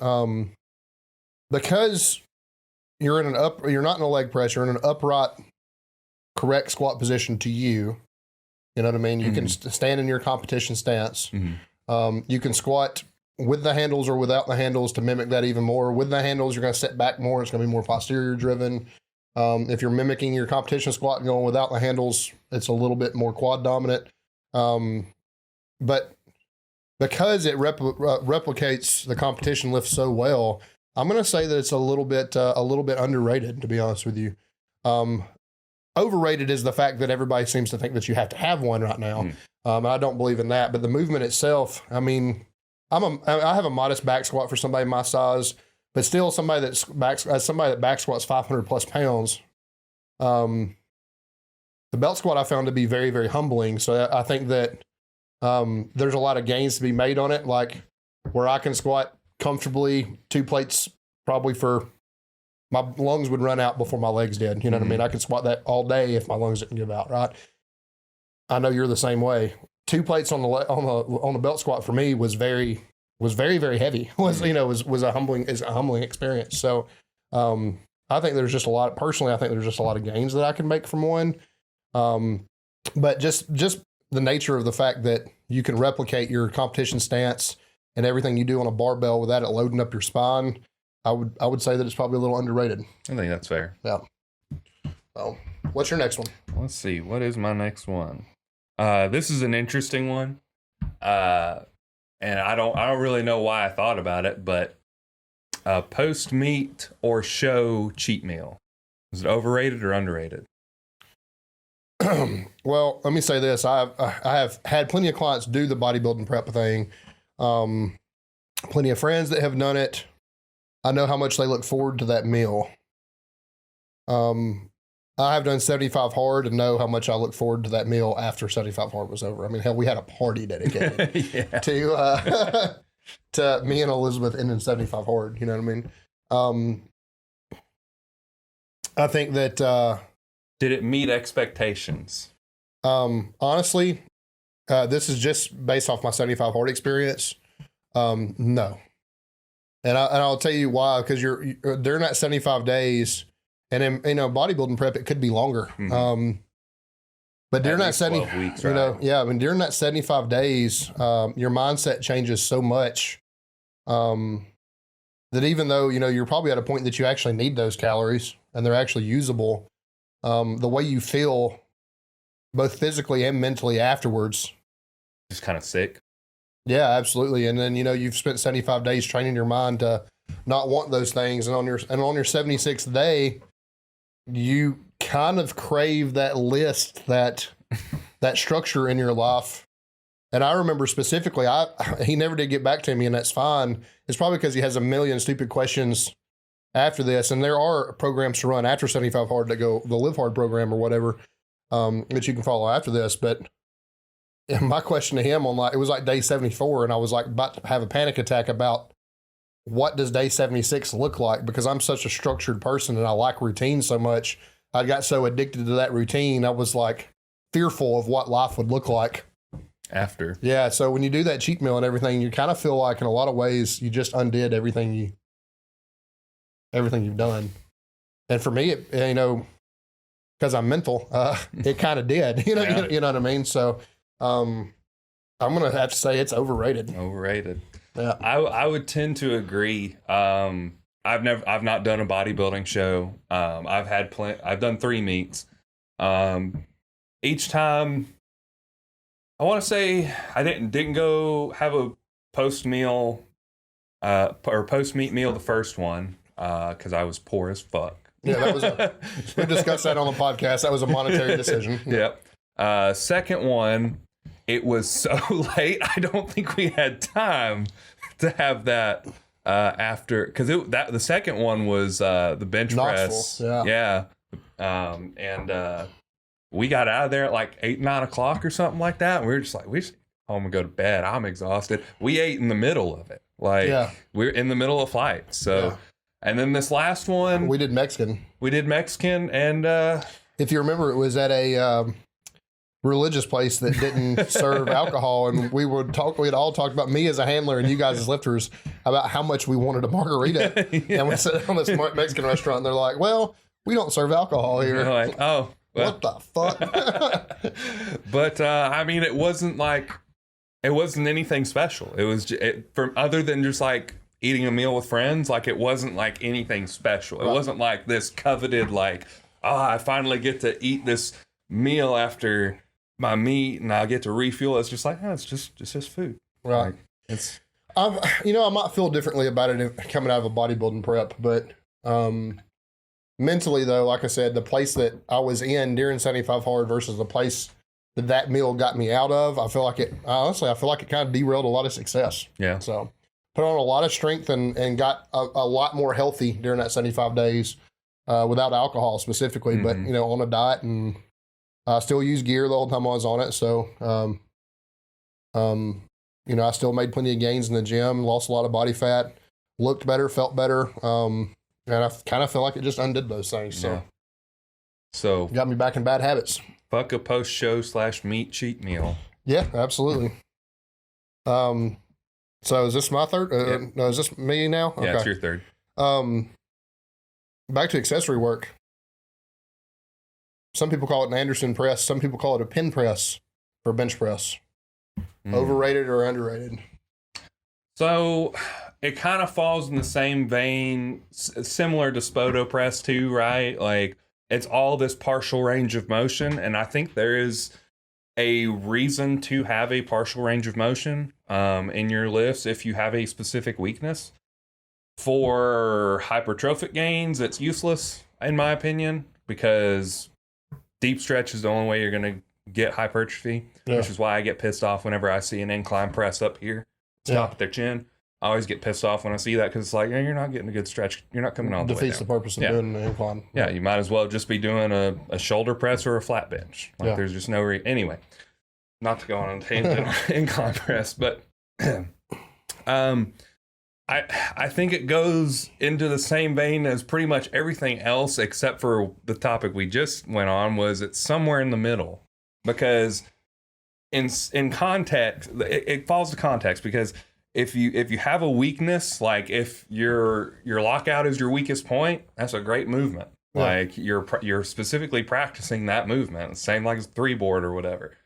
Speaker 1: because you're not in a leg press, you're in an upright, correct squat position to you. You know what I mean? You can stand in your competition stance. Mm-hmm. You can squat with the handles or without the handles to mimic that even more. With the handles, you're going to set back more. It's going to be more posterior driven. If you're mimicking your competition squat and going without the handles, it's a little bit more quad dominant. But because it replicates the competition lift so well, I'm going to say that it's a little bit underrated, to be honest with you. Overrated is the fact that everybody seems to think that you have to have one right now. I don't believe in that, but the movement itself, I mean, I have a modest back squat for somebody my size, but still somebody that back squats 500 plus pounds. The belt squat I found to be very, very humbling. So I think that there's a lot of gains to be made on it, like where I can squat comfortably 2 plates, probably for my lungs would run out before my legs did. You know what I mean? I could squat that all day if my lungs didn't give out, right? I know you're the same way. 2 plates on the belt squat for me was very, very heavy. Was a humbling experience. So I think there's just a lot. Personally, I think there's just a lot of gains that I can make from one. But just the nature of the fact that you can replicate your competition stance and everything you do on a barbell without it loading up your spine, I would say that it's probably a little underrated. I
Speaker 2: think that's fair.
Speaker 1: Yeah. So, what's your next one?
Speaker 2: Let's see. What is my next one? This is an interesting one. And I don't really know why I thought about it, but post meet or show cheat meal. Is it overrated or underrated?
Speaker 1: Well, let me say this. I have had plenty of clients do the bodybuilding prep thing. Plenty of friends that have done it. I know how much they look forward to that meal. I have done 75 hard and know how much I look forward to that meal after 75 hard was over. I mean, hell, we had a party dedicated to me and Elizabeth ending 75 hard. You know what I mean? I think that...
Speaker 2: Did it meet expectations?
Speaker 1: Honestly, this is just based off my 75 hard experience. No. And I'll tell you why, because during that 75 days, and in bodybuilding prep it could be longer.
Speaker 2: Mm-hmm.
Speaker 1: But during that
Speaker 2: 12 weeks, right?
Speaker 1: During that 75 days, your mindset changes so much that even though you're probably at a point that you actually need those calories and they're actually usable, the way you feel both physically and mentally afterwards,
Speaker 2: just kind of sick.
Speaker 1: Yeah, absolutely. And then you've spent 75 days training your mind to not want those things, and on your 76th day, you kind of crave that list, that structure in your life. And I remember specifically, he never did get back to me, and that's fine. It's probably because he has a million stupid questions after this, and there are programs to run after 75 Hard that go the Live Hard program or whatever that you can follow after this. But my question to him it was like day 74, and I was like about to have a panic attack about what does day 76 look like, because I'm such a structured person and I like routine so much. I got so addicted to that routine, I was like fearful of what life would look like
Speaker 2: after.
Speaker 1: Yeah, so when you do that cheat meal and everything, you kind of feel like in a lot of ways you just undid everything you've done. And for me, it, because I'm mental, it kind of did. You know what I mean? So I'm gonna have to say it's overrated.
Speaker 2: Overrated.
Speaker 1: Yeah,
Speaker 2: I would tend to agree. I've not done a bodybuilding show. I've done 3 meets. Each time, I want to say I didn't go have a post meal or post meet meal the first one because I was poor as fuck.
Speaker 1: Yeah, we discussed that on the podcast. That was a monetary decision.
Speaker 2: Yep. Second one, it was so late. I don't think we had time to have that after, because the second one was the bench press. Yeah. And we got out of there at like 8, 9 o'clock or something like that. And we were just like, we just home and go to bed. I'm exhausted. We ate in the middle of it. We're in the middle of flights. So, and then this last one,
Speaker 1: we did Mexican.
Speaker 2: And
Speaker 1: if you remember, it was at a religious place that didn't serve alcohol, and we'd all talked about, me as a handler and you guys as lifters, about how much we wanted a margarita. Yeah. And we sat down this Mexican restaurant, and they're like, well, we don't serve alcohol here.
Speaker 2: You're like, oh, well.
Speaker 1: What the fuck?
Speaker 2: But I mean, it wasn't anything special. It was from other than just like eating a meal with friends. Like, it wasn't like anything special. It wasn't like this coveted, like, I finally get to eat this meal after my meat and I get to refuel. It's just like, it's just food.
Speaker 1: Right.
Speaker 2: Like, it's,
Speaker 1: I might feel differently about it coming out of a bodybuilding prep, but mentally though, like I said, the place that I was in during 75 Hard versus the place that meal got me out of, I feel like it kind of derailed a lot of success.
Speaker 2: Yeah.
Speaker 1: So put on a lot of strength and got a lot more healthy during that 75 days without alcohol specifically, but on a diet, and I still use gear the whole time I was on it. So, I still made plenty of gains in the gym, lost a lot of body fat, looked better, felt better. And I kind of feel like it just undid those things. So got me back in bad habits.
Speaker 2: Fuck a post-show / meat cheat meal.
Speaker 1: Yeah, absolutely. So is this my third? No, is this me now?
Speaker 2: Yeah, it's your third.
Speaker 1: Back to accessory work. Some people call it an Anderson press. Some people call it a pin press for bench press. Overrated or underrated?
Speaker 2: So it kind of falls in the same vein, similar to Spoto press too, right? Like, it's all this partial range of motion, and I think there is a reason to have a partial range of motion in your lifts if you have a specific weakness. For hypertrophic gains, it's useless, in my opinion, because deep stretch is the only way you're going to get hypertrophy, which is why I get pissed off whenever I see an incline press up here, stop at their chin. I always get pissed off when I see that, because it's like, you're not getting a good stretch. You're not coming all the way down.
Speaker 1: Defeats the purpose of doing an incline.
Speaker 2: Yeah, you might as well just be doing a shoulder press or a flat bench. There's just no anyway, not to go on a tangent on incline press, but I think it goes into the same vein as pretty much everything else, except for the topic we just went on, was it's somewhere in the middle. Because in context, it falls to context, because if you have a weakness, like if your lockout is your weakest point, that's a great movement. Yeah. Like you're specifically practicing that movement, same like as 3-board or whatever.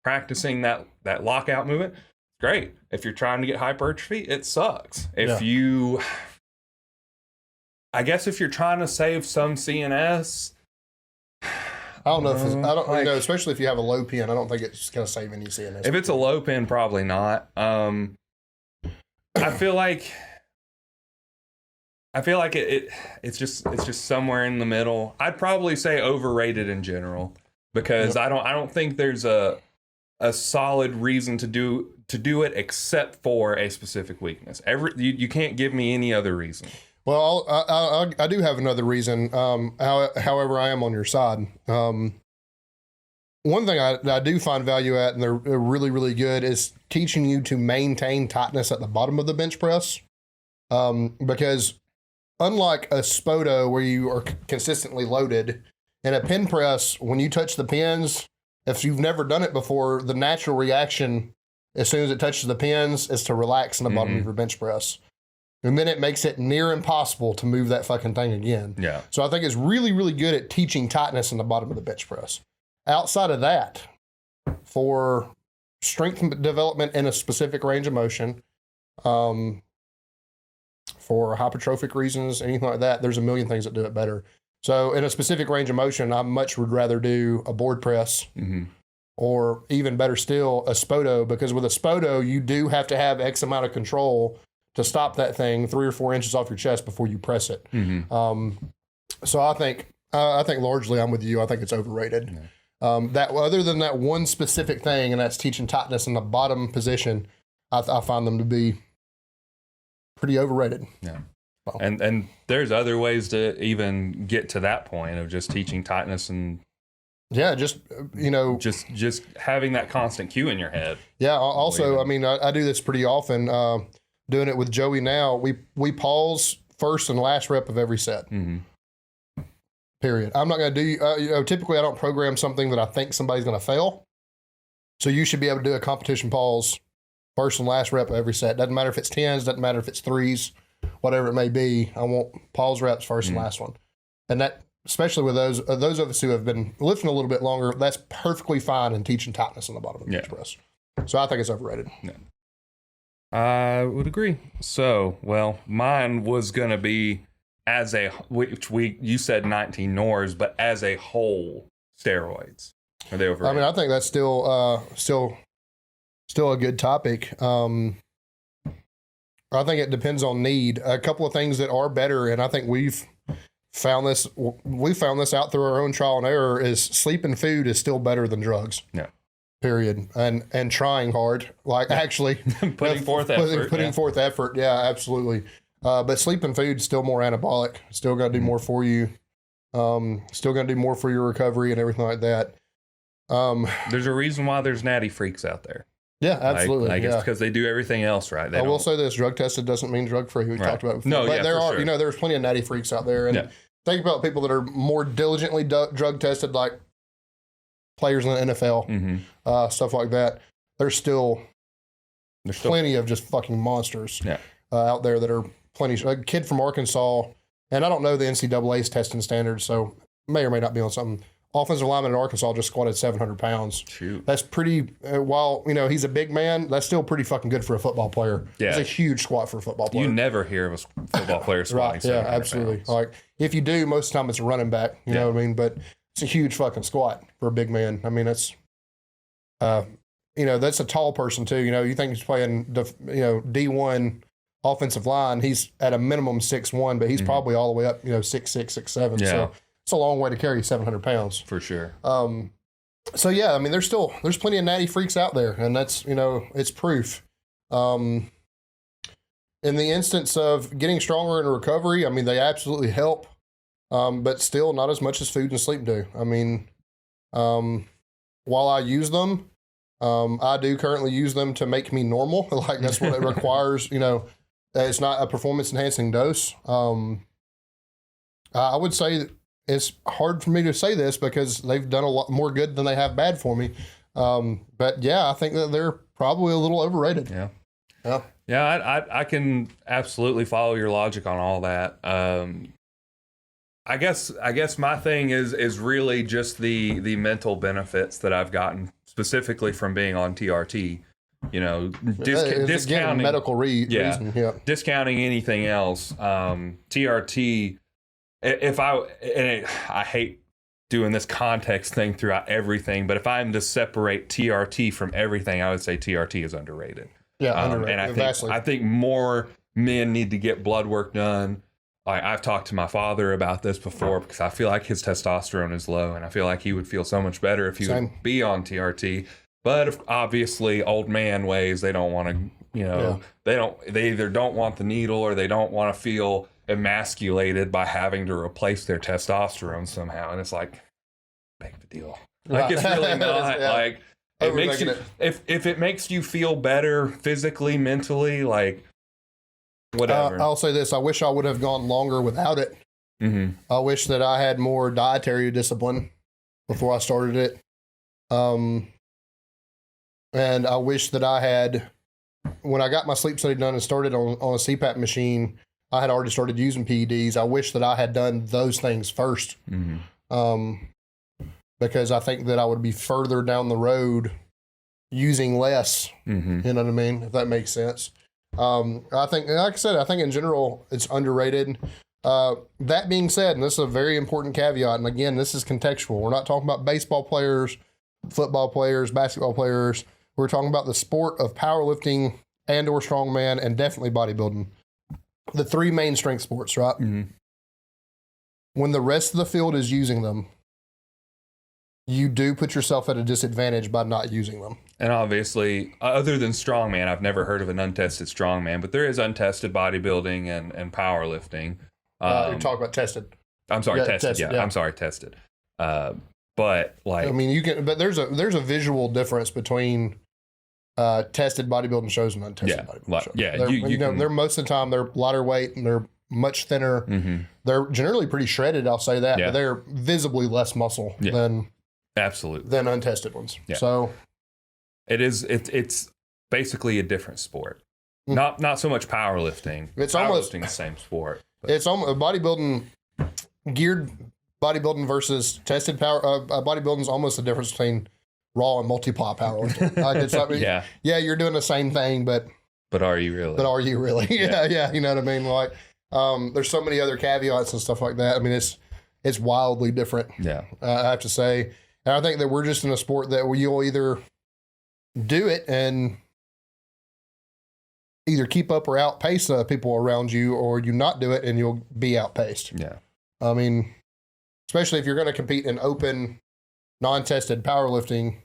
Speaker 2: Practicing that lockout movement, great. If you're trying to get hypertrophy, it sucks. If you, I guess if you're trying to save some CNS,
Speaker 1: I don't know if it's, especially if you have a low pin, I don't think it's going to save any CNS.
Speaker 2: If it's a low pin, probably not. I feel like it's just somewhere in the middle. I'd probably say overrated in general because I don't think there's a solid reason to do it except for a specific weakness. You can't give me any other reason.
Speaker 1: Well, I do have another reason. However, I am on your side. One thing I do find value at, and they're really, really good, is teaching you to maintain tightness at the bottom of the bench press. Because unlike a Spoto where you are consistently loaded, in a pin press, when you touch the pins, if you've never done it before, the natural reaction as soon as it touches the pins is to relax in the bottom of your bench press. And then it makes it near impossible to move that fucking thing again.
Speaker 2: Yeah.
Speaker 1: So I think it's really, really good at teaching tightness in the bottom of the bench press. Outside of that, for strength development in a specific range of motion, for hypertrophic reasons, anything like that, there's a million things that do it better. So in a specific range of motion, I much would rather do a board press or even better still, a Spoto, because with a Spoto, you do have to have X amount of control to stop that thing 3 or 4 inches off your chest before you press it. So I think largely I'm with you. I think it's overrated. That other than that one specific thing, and that's teaching tightness in the bottom position, I find them to be pretty overrated.
Speaker 2: Yeah. So. And there's other ways to even get to that point of just teaching tightness and
Speaker 1: just
Speaker 2: having that constant cue in your head.
Speaker 1: Yeah. Also, I mean, I do this pretty often. Doing it with Joey now, we pause first and last rep of every set. Period. I'm not going to do, typically I don't program something that I think somebody's going to fail. So you should be able to do a competition pause first and last rep of every set. Doesn't matter if it's 10s, doesn't matter if it's 3s, whatever it may be. I want pause reps first and last one. And that, especially with those of us who have been lifting a little bit longer, that's perfectly fine in teaching tightness on the bottom of the bench press. So I think it's overrated.
Speaker 2: Yeah. I would agree. So, well, mine was going to be you said 19 NORs, but as a whole, steroids. Are they overrated?
Speaker 1: I mean, I think that's still a good topic. I think it depends on need. A couple of things that are better, and I think we've found this out through our own trial and error, is sleep and food is still better than drugs.
Speaker 2: Yeah.
Speaker 1: Period. And trying hard, like actually
Speaker 2: putting forth effort.
Speaker 1: Yeah, absolutely. But sleep and food is still more anabolic. Still going to do more for you. Still going to do more for your recovery and everything like that.
Speaker 2: There's a reason why there's natty freaks out there.
Speaker 1: Yeah, absolutely.
Speaker 2: It's because they do everything else right.
Speaker 1: I will say this: drug tested doesn't mean drug free. We've talked about it before.
Speaker 2: No,
Speaker 1: but there are,
Speaker 2: sure.
Speaker 1: There's plenty of natty freaks out there, and think about people that are more diligently drug tested, like players in the NFL, stuff like that. There's still plenty of just fucking monsters out there that are plenty. A kid from Arkansas, and I don't know the NCAA's testing standards, so may or may not be on something. Offensive lineman in Arkansas just squatted 700 pounds.
Speaker 2: Shoot.
Speaker 1: That's pretty, while, he's a big man, that's still pretty fucking good for a football player. Yeah. It's a huge squat for a football player.
Speaker 2: You never hear of a football player squatting 700
Speaker 1: Yeah, absolutely.
Speaker 2: pounds.
Speaker 1: Like, if you do, most of the time it's a running back, you know what I mean? But it's a huge fucking squat for a big man. I mean, that's, that's a tall person too. You think he's playing, D1 offensive line, he's at a minimum 6'1", but he's probably all the way up, 6'6", 6'7".
Speaker 2: Yeah.
Speaker 1: So it's a long way to carry 700 pounds.
Speaker 2: For sure.
Speaker 1: So yeah, I mean, there's plenty of natty freaks out there, and that's, it's proof. In the instance of getting stronger in recovery, I mean, they absolutely help, but still not as much as food and sleep do. I mean, while I use them, I do currently use them to make me normal. Like, that's what it requires. It's not a performance enhancing dose. I would say that it's hard for me to say this because they've done a lot more good than they have bad for me. But yeah, I think that they're probably a little overrated.
Speaker 2: Yeah.
Speaker 1: Yeah.
Speaker 2: Yeah, I can absolutely follow your logic on all that. I guess my thing is really just the mental benefits that I've gotten specifically from being on TRT. You know, discounting
Speaker 1: medical reason. Yeah,
Speaker 2: discounting anything else. TRT. I hate doing this context thing throughout everything, but if I'm to separate TRT from everything, I would say TRT is underrated.
Speaker 1: Yeah, underrated.
Speaker 2: And I think more men need to get blood work done. I've talked to my father about this before because I feel like his testosterone is low, and I feel like he would feel so much better if he would be on TRT. But obviously, old man ways, they don't want to, they either don't want the needle or they don't want to feel emasculated by having to replace their testosterone somehow. And it's like, big of a deal. Like, it's really not. Like, it makes you, if it makes you feel better physically, mentally, like, whatever.
Speaker 1: I'll say this. I wish I would have gone longer without it.
Speaker 2: Mm-hmm.
Speaker 1: I wish that I had more dietary discipline before I started it. And I wish that I had, when I got my sleep study done and started on a CPAP machine, I had already started using PEDs. I wish that I had done those things first.
Speaker 2: Mm-hmm.
Speaker 1: Because I think that I would be further down the road using less.
Speaker 2: Mm-hmm.
Speaker 1: You know what I mean? If that makes sense. I think, like I said, I think in general it's underrated. That being said, and this is a very important caveat, and again, this is contextual. We're not talking about baseball players, football players, basketball players. We're talking about the sport of powerlifting and or strongman and definitely bodybuilding. The three main strength sports, right?
Speaker 2: Mm-hmm.
Speaker 1: When the rest of the field is using them, you do put yourself at a disadvantage by not using them.
Speaker 2: And obviously, other than strongman, I've never heard of an untested strongman, but there is untested bodybuilding and powerlifting.
Speaker 1: You're talking about tested.
Speaker 2: I'm sorry, tested. Yeah, I'm sorry, tested. But like,
Speaker 1: I mean, you can. But there's a visual difference between tested bodybuilding shows and untested bodybuilding shows.
Speaker 2: Yeah,
Speaker 1: they're most of the time they're lighter weight and they're much thinner.
Speaker 2: Mm-hmm.
Speaker 1: They're generally pretty shredded. I'll say that, but they're visibly less muscle than untested ones.
Speaker 2: Yeah.
Speaker 1: So
Speaker 2: it's basically a different sport. Not so much powerlifting.
Speaker 1: It's
Speaker 2: almost the same sport. But.
Speaker 1: It's almost bodybuilding, geared bodybuilding versus tested power. Bodybuilding is almost the difference between raw and multi-ply powerlifting. Like it's like, you're doing the same thing, but
Speaker 2: are you really?
Speaker 1: But are you really? Yeah. You know what I mean? Like, there's so many other caveats and stuff like that. I mean, it's wildly different.
Speaker 2: Yeah,
Speaker 1: I have to say, and I think that we're just in a sport that you'll either do it and either keep up or outpace people around you, or you not do it and you'll be outpaced.
Speaker 2: Yeah.
Speaker 1: I mean, especially if you're going to compete in open, non-tested powerlifting,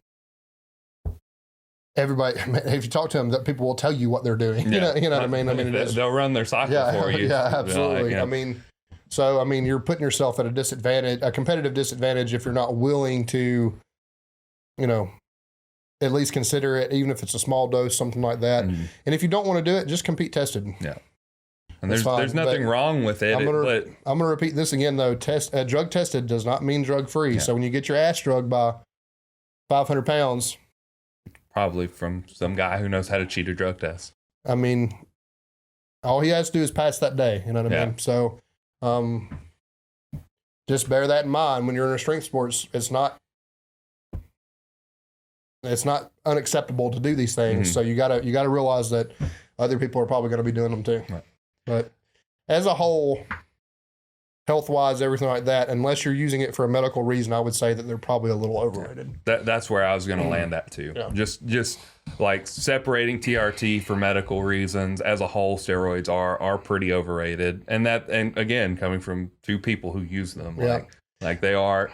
Speaker 1: everybody, if you talk to them, that people will tell you what they're doing.
Speaker 2: Yeah.
Speaker 1: You know what I mean? I mean,
Speaker 2: they'll run their cycle for you.
Speaker 1: Yeah, absolutely.
Speaker 2: You know,
Speaker 1: I mean, you're putting yourself at a disadvantage, a competitive disadvantage, if you're not willing to, at least consider it, even if it's a small dose, something like that.
Speaker 2: Mm-hmm.
Speaker 1: And if you don't want to do it, just compete tested.
Speaker 2: Yeah. And there's nothing wrong with it.
Speaker 1: I'm going to repeat this again, though. Drug tested does not mean drug free.
Speaker 2: Yeah.
Speaker 1: So when you get your ass drugged by 500 pounds,
Speaker 2: probably from some guy who knows how to cheat a drug test.
Speaker 1: I mean, all he has to do is pass that day. You know what I mean? So just bear that in mind when you're in a strength sports. It's not unacceptable to do these things.
Speaker 2: Mm-hmm.
Speaker 1: So you gotta realize that other people are probably going to be doing them too.
Speaker 2: Right.
Speaker 1: But as a whole, health-wise, everything like that, unless you're using it for a medical reason, I would say that they're probably a little overrated.
Speaker 2: That's where I was going to land at too. Yeah. Just like separating TRT for medical reasons as a whole, steroids are pretty overrated. And again, coming from two people who use them, like they are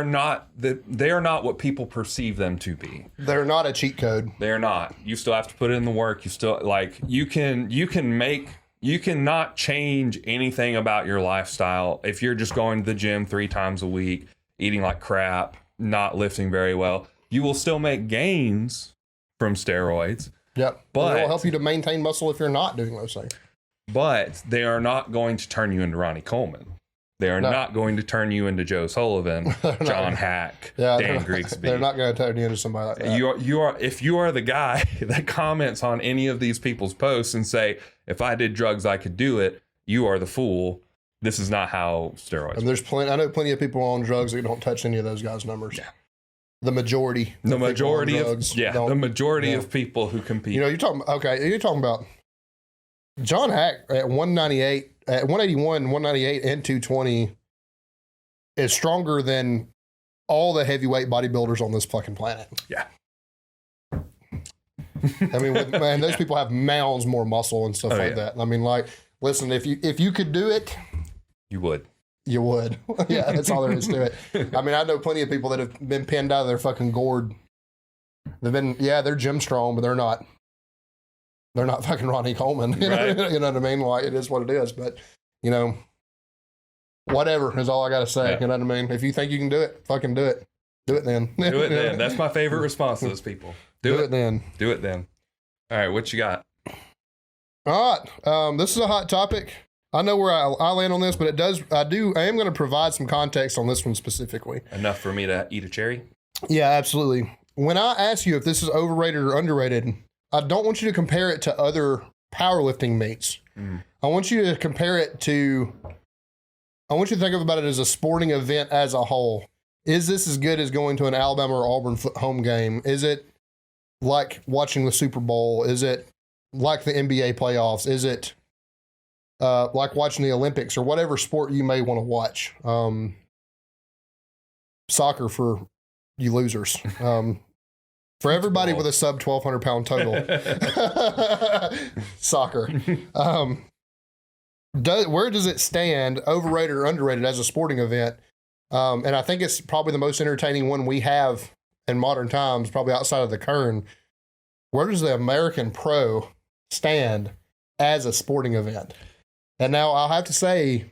Speaker 2: not what people perceive them to be.
Speaker 1: They're not a cheat code.
Speaker 2: They're not. You still have to put in the work. You still you cannot change anything about your lifestyle if you're just going to the gym 3 times a week, eating like crap, not lifting very well. You will still make gains from steroids.
Speaker 1: Yep.
Speaker 2: But
Speaker 1: it will help you to maintain muscle if you're not doing those things.
Speaker 2: But they are not going to turn you into Ronnie Coleman. They are not going to turn you into Joe Sullivan, John Hack, Dan Grigsby.
Speaker 1: They're not going to turn you into somebody like that.
Speaker 2: You are if you are the guy that comments on any of these people's posts and say, if I did drugs, I could do it, you are the fool. This is not how steroids.
Speaker 1: And there's I know plenty of people on drugs that don't touch any of those guys' numbers.
Speaker 2: Yeah.
Speaker 1: The majority.
Speaker 2: The majority of people who compete.
Speaker 1: You're talking about John Hack at 198, at 181, 198, and 220 is stronger than all the heavyweight bodybuilders on this fucking planet.
Speaker 2: Yeah.
Speaker 1: I mean, those people have mounds more muscle and stuff like that. I mean, like, listen, if you could do it,
Speaker 2: you would.
Speaker 1: You would. Yeah, that's all there is to it. I mean, I know plenty of people that have been pinned out of their fucking gourd. They're gym strong, but they're not fucking Ronnie Coleman. You know what I mean? Like, it is what it is. But, whatever is all I got to say. Yeah. You know what I mean? If you think you can do it, fucking do it. Do it then.
Speaker 2: Do it then. That's my favorite response to those people. Do it then. Do it then. All right, what you got?
Speaker 1: All right. This is a hot topic. I know where I land on this, but I am going to provide some context on this one specifically.
Speaker 2: Enough for me to eat a cherry?
Speaker 1: Yeah, absolutely. When I ask you if this is overrated or underrated, I don't want you to compare it to other powerlifting meets. I want you to think about it as a sporting event as a whole. Is this as good as going to an Alabama or Auburn home game? Is it like watching the Super Bowl? Is it like the NBA playoffs? Is it like watching the Olympics or whatever sport you may want to watch? Soccer for you losers. For everybody with a sub 1,200 pound total. Soccer. Where does it stand, overrated or underrated, as a sporting event? And I think it's probably the most entertaining one we have in modern times, probably outside of the Kern. Where does the American Pro stand as a sporting event? And now I'll have to say,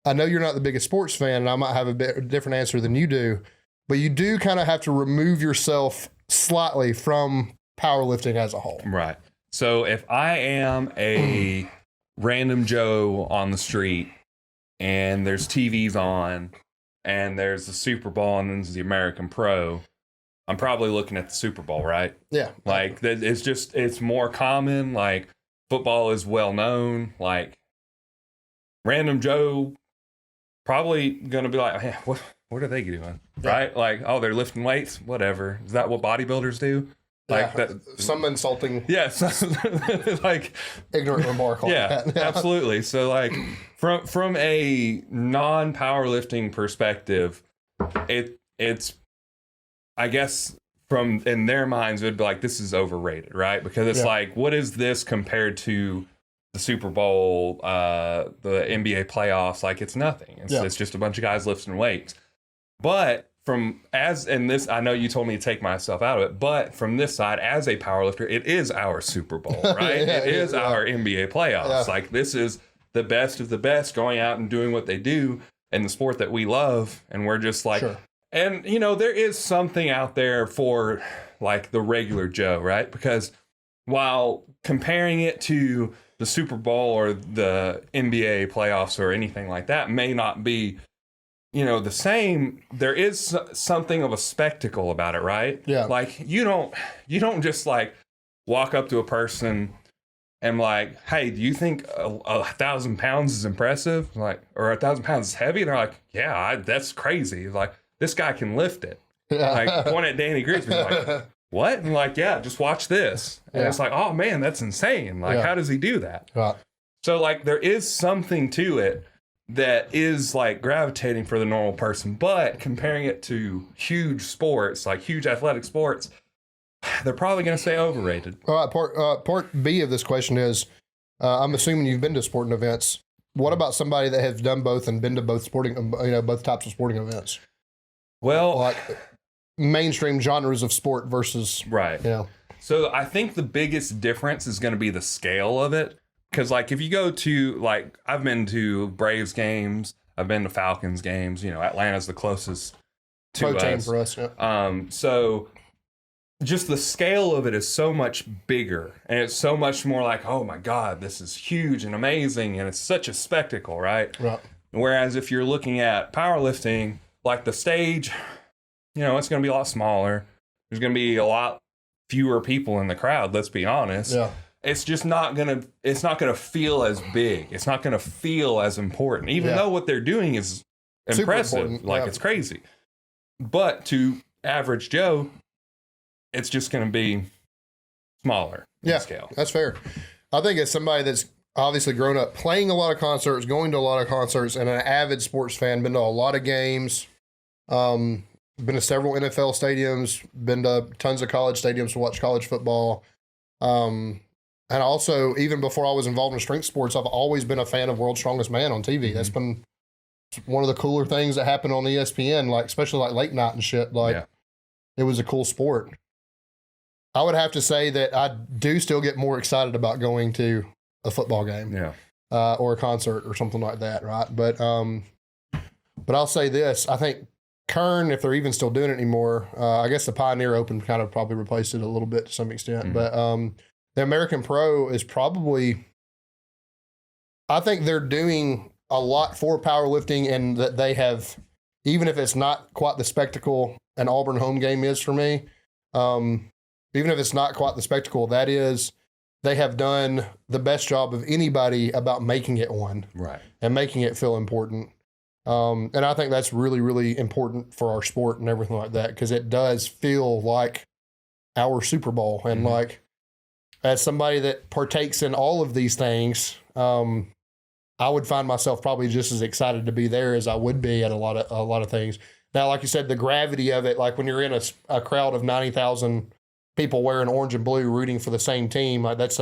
Speaker 1: I know you're not the biggest sports fan, and I might have a bit different answer than you do, but you do kind of have to remove yourself slightly from powerlifting as a whole.
Speaker 2: Right. So if I am a random Joe on the street and there's TVs on and there's the Super Bowl and then there's the American Pro, I'm probably looking at the Super Bowl, right?
Speaker 1: Yeah.
Speaker 2: Like, it's more common. Like, football is well known. Like, random Joe probably going to be like, hey, what are they doing? Yeah. Right? Like, oh, they're lifting weights? Whatever. Is that what bodybuilders do? Like that,
Speaker 1: some insulting.
Speaker 2: Yes. Like
Speaker 1: ignorant remark on that.
Speaker 2: Yeah, absolutely. So like from a non-powerlifting perspective, it's I guess from in their minds it would be like, this is overrated, right? Because it's like, what is this compared to the Super Bowl, the NBA playoffs? Like, it's nothing. It's just a bunch of guys lifting weights. But I know you told me to take myself out of it, but from this side, as a powerlifter, it is our Super Bowl, right? It is our NBA playoffs. Yeah. Like, this is the best of the best going out and doing what they do in the sport that we love. And we're just like, and there is something out there for like the regular Joe, right? Because while comparing it to the Super Bowl or the NBA playoffs or anything like that may not be the same, there is something of a spectacle about it, right?
Speaker 1: Yeah.
Speaker 2: Like, you don't just like walk up to a person and like, hey, do you think 1,000 pounds is impressive? Like, or 1,000 pounds is heavy? And they're like, yeah, that's crazy. Like, this guy can lift it. Yeah. Like, point at Danny Grigsby, like, what? And like, yeah, just watch this. And it's like, oh man, that's insane. Like, how does he do that?
Speaker 1: Right.
Speaker 2: So like, there is something to it that is like gravitating for the normal person, but comparing it to huge sports, like huge athletic sports, they're probably going to say overrated.
Speaker 1: All right. Part B of this question is, I'm assuming you've been to sporting events. What about somebody that has done both and been to both sporting, both types of sporting events?
Speaker 2: Well,
Speaker 1: like mainstream genres of sport versus
Speaker 2: right. So I think the biggest difference is going to be the scale of it. Because, like, if you go to, like, I've been to Braves games, I've been to Falcons games, Atlanta's the closest to us.
Speaker 1: For us,
Speaker 2: so just the scale of it is so much bigger. And it's so much more like, oh, my God, this is huge and amazing. And it's such a spectacle, right?
Speaker 1: Right.
Speaker 2: Whereas if you're looking at powerlifting, like the stage, it's going to be a lot smaller. There's going to be a lot fewer people in the crowd. Let's be honest.
Speaker 1: Yeah.
Speaker 2: It's just not going to feel as big. It's not going to feel as important, even though what they're doing is impressive. Like it's crazy. But to average Joe, it's just going to be smaller in scale.
Speaker 1: That's fair. I think as somebody that's obviously grown up playing a lot of concerts, going to a lot of concerts, and an avid sports fan, been to a lot of games, been to several NFL stadiums, been to tons of college stadiums to watch college football. And also, even before I was involved in strength sports, I've always been a fan of World's Strongest Man on TV. Mm-hmm. That's been one of the cooler things that happened on ESPN, like especially like late night and shit. Like it was a cool sport. I would have to say that I do still get more excited about going to a football game, or a concert or something like that, right? But I'll say this: I think Kern, if they're even still doing it anymore, I guess the Pioneer Open kind of probably replaced it a little bit to some extent. Mm-hmm. But the American Pro is probably, I think they're doing a lot for powerlifting, and that they have, even if it's not quite the spectacle an Auburn home game is for me, even if it's not quite the spectacle that is, they have done the best job of anybody about making it one. Right. And making it feel important. And I think that's really, really important for our sport and everything like that, because it does feel like our Super Bowl. And like, as somebody that partakes in all of these things, I would find myself probably just as excited to be there as I would be at a lot of things. Now, like you said, the gravity of it, like when you're in a crowd of 90,000 people wearing orange and blue rooting for the same team, like that's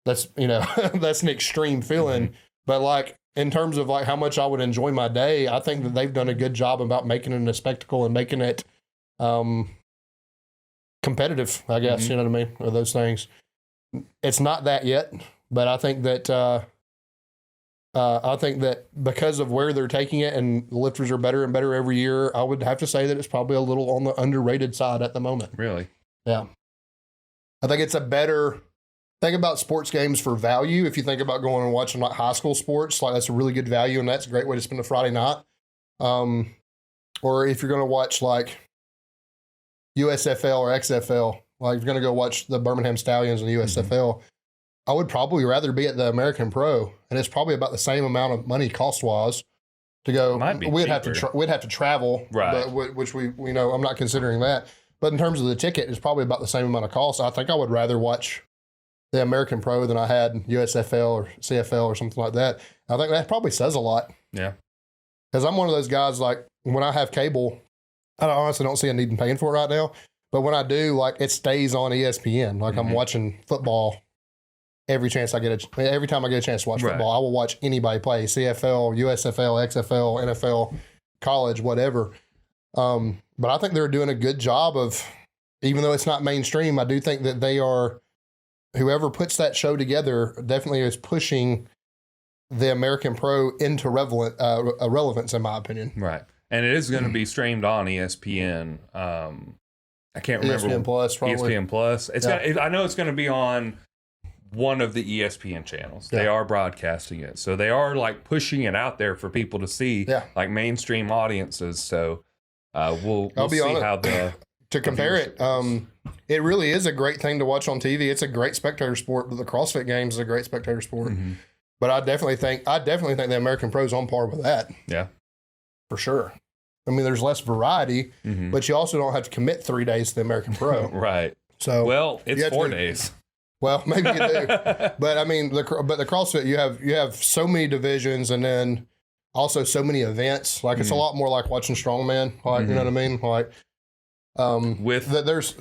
Speaker 1: that's an extreme feeling. Mm-hmm. But like in terms of like how much I would enjoy my day, I think that they've done a good job about making it a spectacle and making it competitive, I guess. Mm-hmm. You know what I mean? Or those things. It's not that yet, but I think that because of where they're taking it and the lifters are better and better every year, I would have to say that it's probably a little on the underrated side at the moment. Really? Yeah. I think it's a better thing about sports games for value. If you think about going and watching like high school sports, like that's a really good value, and that's a great way to spend a Friday night. Or if you're going to watch like USFL or XFL, like if you're going to go watch the Birmingham Stallions in the USFL, I would probably rather be at the American Pro, and it's probably about the same amount of money cost-wise to go. We'd have to travel, right? But, which we know I'm not considering that. But in terms of the ticket, it's probably about the same amount of cost. I think I would rather watch the American Pro than I had USFL or CFL or something like that. I think that probably says a lot. Yeah. Because I'm one of those guys, like, when I have cable, I honestly don't see a need in paying for it right now. But when I do, like, it stays on ESPN. Like, I'm watching football every time I get a chance to watch football. I will watch anybody play, CFL, USFL, XFL, NFL, college, whatever. But I think they're doing a good job of, even though it's not mainstream, I do think that they are, whoever puts that show together definitely is pushing the American Pro into relevance, in my opinion. Right. And it is going to be streamed on ESPN. I can't remember. ESPN Plus, probably. ESPN Plus. I know it's going to be on one of the ESPN channels. Yeah. They are broadcasting it. So they are like pushing it out there for people to see, like mainstream audiences. So we'll see how to compare it. It really is a great thing to watch on TV. It's a great spectator sport, but the CrossFit Games is a great spectator sport. Mm-hmm. But I definitely think the American Pro is on par with that. Yeah. For sure. I mean, there's less variety, but you also don't have to commit 3 days to the American Pro. Right. So, well, it's 4 days. Well, maybe you do. But I mean, the CrossFit, you have so many divisions, and then also so many events. Like it's a lot more like watching strongman. Like you know what I mean? Like there's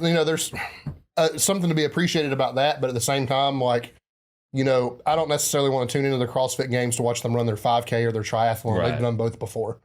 Speaker 1: something to be appreciated about that, but at the same time, like I don't necessarily want to tune into the CrossFit Games to watch them run their 5K or their triathlon. Right. They've done both before.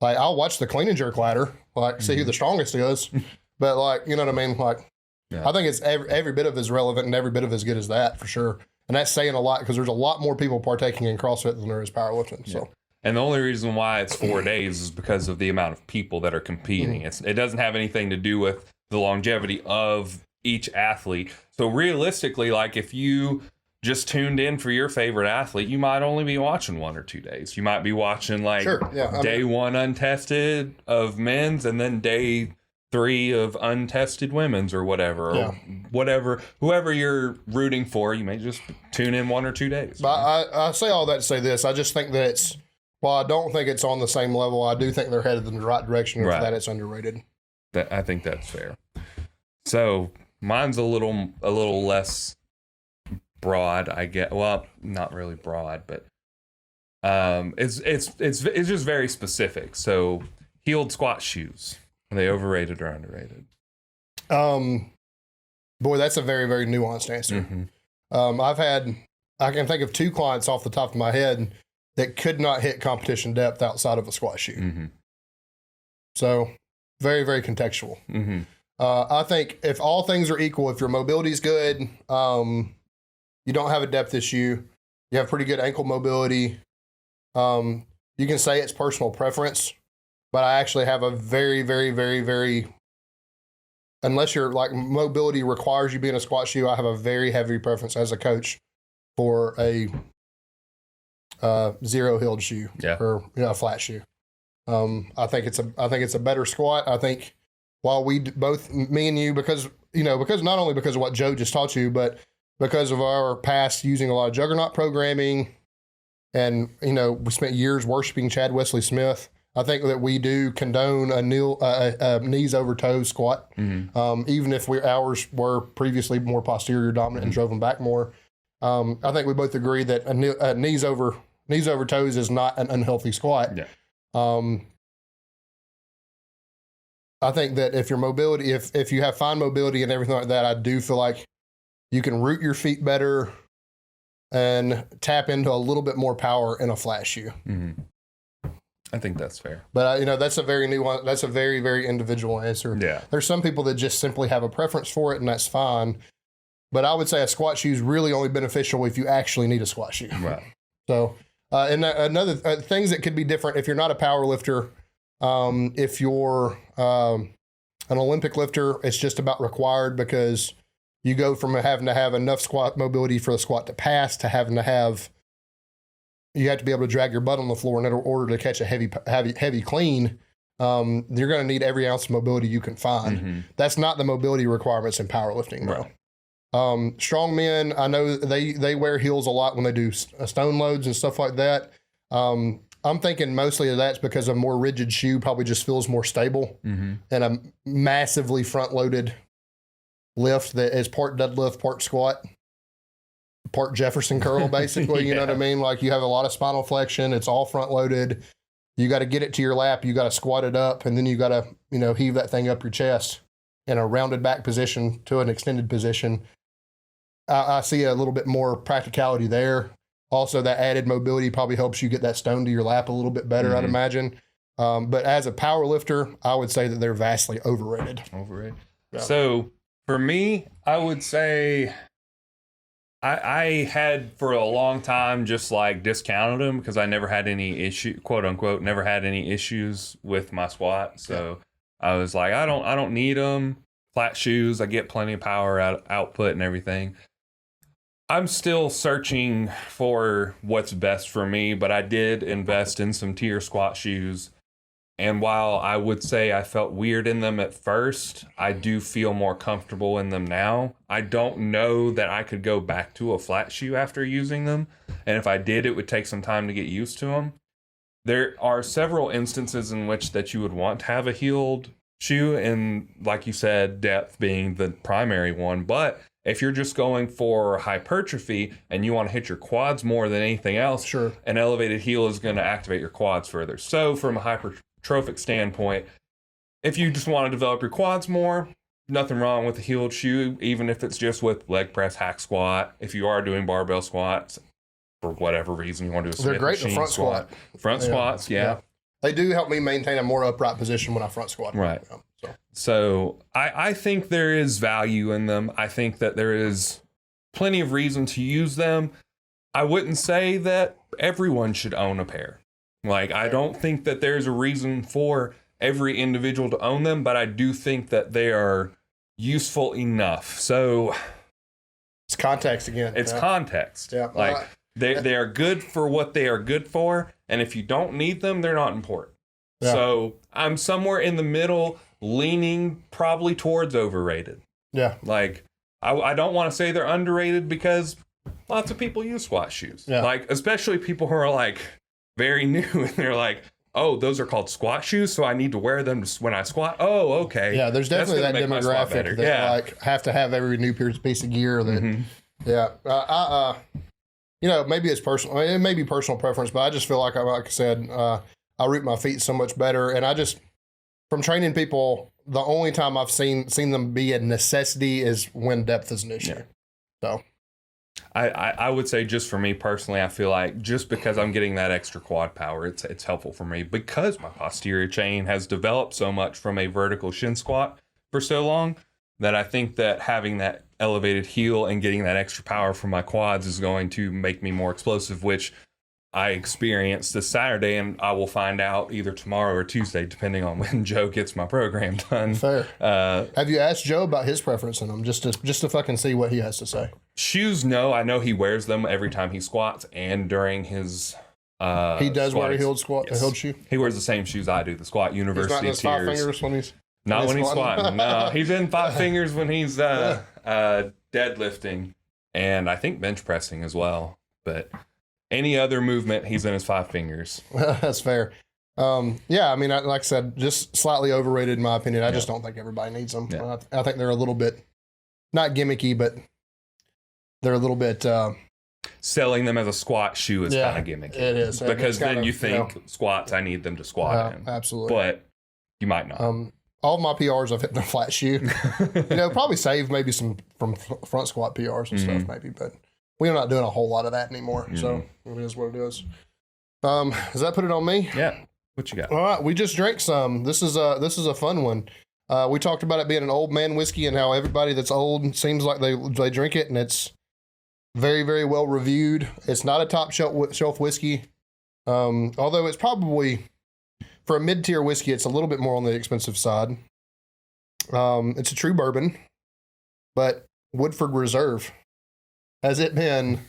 Speaker 1: Like I'll watch the clean and jerk ladder, like see who the strongest is, but like you know what I mean? Like I think it's every bit of as relevant and every bit of as good as that for sure. And that's saying a lot because there's a lot more people partaking in CrossFit than there is powerlifting. Yeah. So. And the only reason why it's 4 days is because of the amount of people that are competing. It doesn't have anything to do with the longevity of each athlete. So realistically, like if you
Speaker 2: just tuned in for your favorite athlete, you might only be watching 1 or 2 days. You might be watching like day 1 untested of men's and then day 3 of untested women's or whatever. Or whatever, whoever you're rooting for, you may just tune in 1 or 2 days.
Speaker 1: But I say all that to say this. I just think that while I don't think it's on the same level, I do think they're headed in the right direction. And for that, it's underrated.
Speaker 2: I think that's fair. So mine's a little less broad, I get. Well, not really broad, but it's just very specific. So heeled squat shoes, are they overrated or underrated?
Speaker 1: Boy, that's a very, very nuanced answer. I can think of 2 clients off the top of my head that could not hit competition depth outside of a squat shoe. So very, very contextual. I think if all things are equal, if your mobility is good, you don't have a depth issue, you have pretty good ankle mobility, you can say it's personal preference, but I actually have a very, very, very, very, unless your like mobility requires you be in a squat shoe, I have a very heavy preference as a coach for a zero heeled shoe or a flat shoe. I think it's a better squat. I think while we both, me and you, because not only because of what Joe just taught you, but because of our past using a lot of juggernaut programming, and we spent years worshiping Chad Wesley Smith. I think that we do condone a knees over toes squat, even if ours were previously more posterior dominant and drove them back more. I think we both agree that a knees over toes is not an unhealthy squat. I think that if your mobility, if you have fine mobility and everything like that, I do feel like you can root your feet better and tap into a little bit more power in a flat shoe.
Speaker 2: I think that's fair.
Speaker 1: But that's a very new one. That's a very, very individual answer.
Speaker 2: Yeah.
Speaker 1: There's some people that just simply have a preference for it, and that's fine. But I would say a squat shoe is really only beneficial if you actually need a squat shoe.
Speaker 2: Right.
Speaker 1: So, and another things that could be different if you're not a power lifter. If you're an Olympic lifter, it's just about required, because you go from having to have enough squat mobility for the squat to pass to having to have, you have to be able to drag your butt on the floor in order to catch a heavy clean. You're going to need every ounce of mobility you can find. That's not the mobility requirements in powerlifting, though. Strong men, I know they wear heels a lot when they do stone loads and stuff like that. I'm thinking mostly of that's because a more rigid shoe probably just feels more stable, and a massively front-loaded lift that is part deadlift, part squat, part Jefferson curl, basically. You know what I mean? Like, you have a lot of spinal flexion. It's all front-loaded. You got to get it to your lap. You got to squat it up, and then you got to heave that thing up your chest in a rounded back position to an extended position. I see a little bit more practicality there. Also, that added mobility probably helps you get that stone to your lap a little bit better, I'd imagine. But as a power lifter, I would say that they're vastly overrated. Yeah. So for me, I would say I had for a long time just like discounted them because I never had any issue, quote unquote, never had any issues with my squat. So I was like, I don't need them. Flat shoes, I get plenty of power output and everything. I'm still searching for what's best for me, but I did invest in some tier squat shoes. And while I would say I felt weird in them at first, I do feel more comfortable in them now. I don't know that I could go back to a flat shoe after using them. And if I did, it would take some time to get used to them. There are several instances in which that you would want to have a heeled shoe, and like you said, depth being the primary one. But if you're just going for hypertrophy and you want to hit your quads more than anything else, an elevated heel is going to activate your quads further. So from a hypertrophic standpoint, if you just want to develop your quads more, nothing wrong with a heeled shoe, even if it's just with leg press, hack squat. If you are doing barbell squats, for whatever reason you want to do a Smith They're great in the front squat.
Speaker 2: Front squats, yeah.
Speaker 1: They do help me maintain a more upright position when I front squat.
Speaker 2: Right. So I think there is value in them. I think that there is plenty of reason to use them. I wouldn't say that everyone should own a pair. Like, I don't think that there's a reason for every individual to own them, but I do think that they are useful enough. So
Speaker 1: It's context again.
Speaker 2: It's context.
Speaker 1: Yeah.
Speaker 2: Like they are good for what they are good for, and if you don't need them, they're not important. Yeah. So I'm somewhere in the middle, leaning probably towards overrated.
Speaker 1: Yeah.
Speaker 2: Like I don't want to say they're underrated because lots of people use squat shoes. Yeah. Like especially people who are like very new and they're like, oh, those are called squat shoes, so I need to wear them when I squat. Oh, okay.
Speaker 1: Yeah, there's definitely that demographic that like have to have every new piece of gear. That, yeah. You know, maybe it's personal. It may be personal preference, but I just feel like I said, I root my feet so much better, and I just from training people, the only time I've seen them be a necessity is when depth is an issue. Yeah. So.
Speaker 2: I would say just for me personally, I feel like just because I'm getting that extra quad power, it's helpful for me because my posterior chain has developed so much from a vertical shin squat for so long that I think that having that elevated heel and getting that extra power from my quads is going to make me more explosive, which I experienced this Saturday, and I will find out either tomorrow or Tuesday, depending on when Joe gets my program done.
Speaker 1: Fair. Have you asked Joe about his preference in them, just to fucking see what he has to say?
Speaker 2: Shoes, no. I know he wears them every time he squats and during his.
Speaker 1: He does wear a heeled squat, a heeled shoe.
Speaker 2: He wears the same shoes I do. The Squat University
Speaker 1: He's not in his 5 fingers when he's.
Speaker 2: Not when he's squatting. No, he's in 5 fingers when he's deadlifting, and I think bench pressing as well. But any other movement, he's in his 5 fingers.
Speaker 1: That's fair. Yeah, I mean, like I said, just slightly overrated in my opinion. I just don't think everybody needs them. Yeah. I think they're a little bit, not gimmicky, but they're a little bit...
Speaker 2: selling them as a squat shoe is kind of gimmicky.
Speaker 1: It is.
Speaker 2: Because then you think, squats, I need them to squat in.
Speaker 1: Absolutely.
Speaker 2: But you might not.
Speaker 1: All of my PRs, I've hit the flat shoe. Probably save maybe some from front squat PRs and stuff maybe, but we're not doing a whole lot of that anymore. So it is what it is. Does that put it on me?
Speaker 2: Yeah. What you got?
Speaker 1: All right. We just drank some. This is a fun one. We talked about it being an old man whiskey and how everybody that's old seems like they drink it, and it's very, very well reviewed. It's not a top shelf whiskey. Although it's probably, for a mid-tier whiskey, it's a little bit more on the expensive side. It's a true bourbon, but Woodford Reserve. Has it been...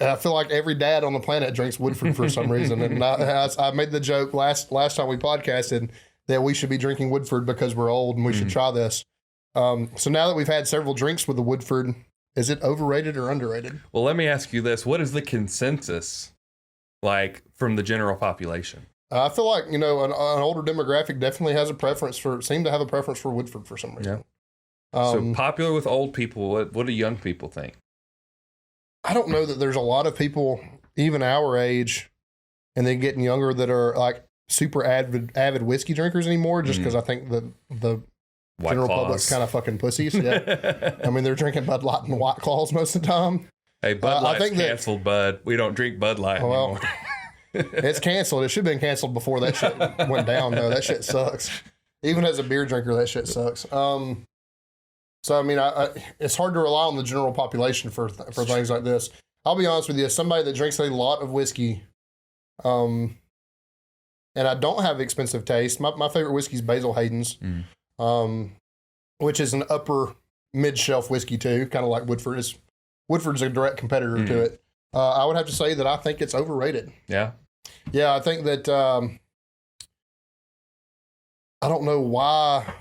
Speaker 1: I feel like every dad on the planet drinks Woodford for some reason. And I made the joke last time we podcasted that we should be drinking Woodford because we're old and we should try this. So now that we've had several drinks with the Woodford, is it overrated or underrated?
Speaker 2: Well, let me ask you this. What is the consensus like from the general population?
Speaker 1: I feel like, an older demographic definitely has a preference seem to have a preference for Woodford for some reason.
Speaker 2: Yeah. So popular with old people. What do young people think?
Speaker 1: I don't know that there's a lot of people, even our age, and then getting younger, that are like super avid whiskey drinkers anymore. Just because I think the
Speaker 2: White
Speaker 1: general
Speaker 2: Claws.
Speaker 1: public's kind of fucking pussies. Yeah, I mean they're drinking Bud Light and White Claws most of the time.
Speaker 2: Hey, Bud Light's canceled, Bud. We don't drink Bud Light anymore.
Speaker 1: It's canceled. It should have been canceled before that shit went down. Though that shit sucks. Even as a beer drinker, that shit sucks. So, I mean, it's hard to rely on the general population for things like this. I'll be honest with you, as somebody that drinks a lot of whiskey, and I don't have expensive taste, my favorite whiskey is Basil Hayden's, which is an upper mid-shelf whiskey too, kind of like Woodford. Woodford's a direct competitor to it. I would have to say that I think it's overrated.
Speaker 2: Yeah?
Speaker 1: Yeah, I think that, I don't know why...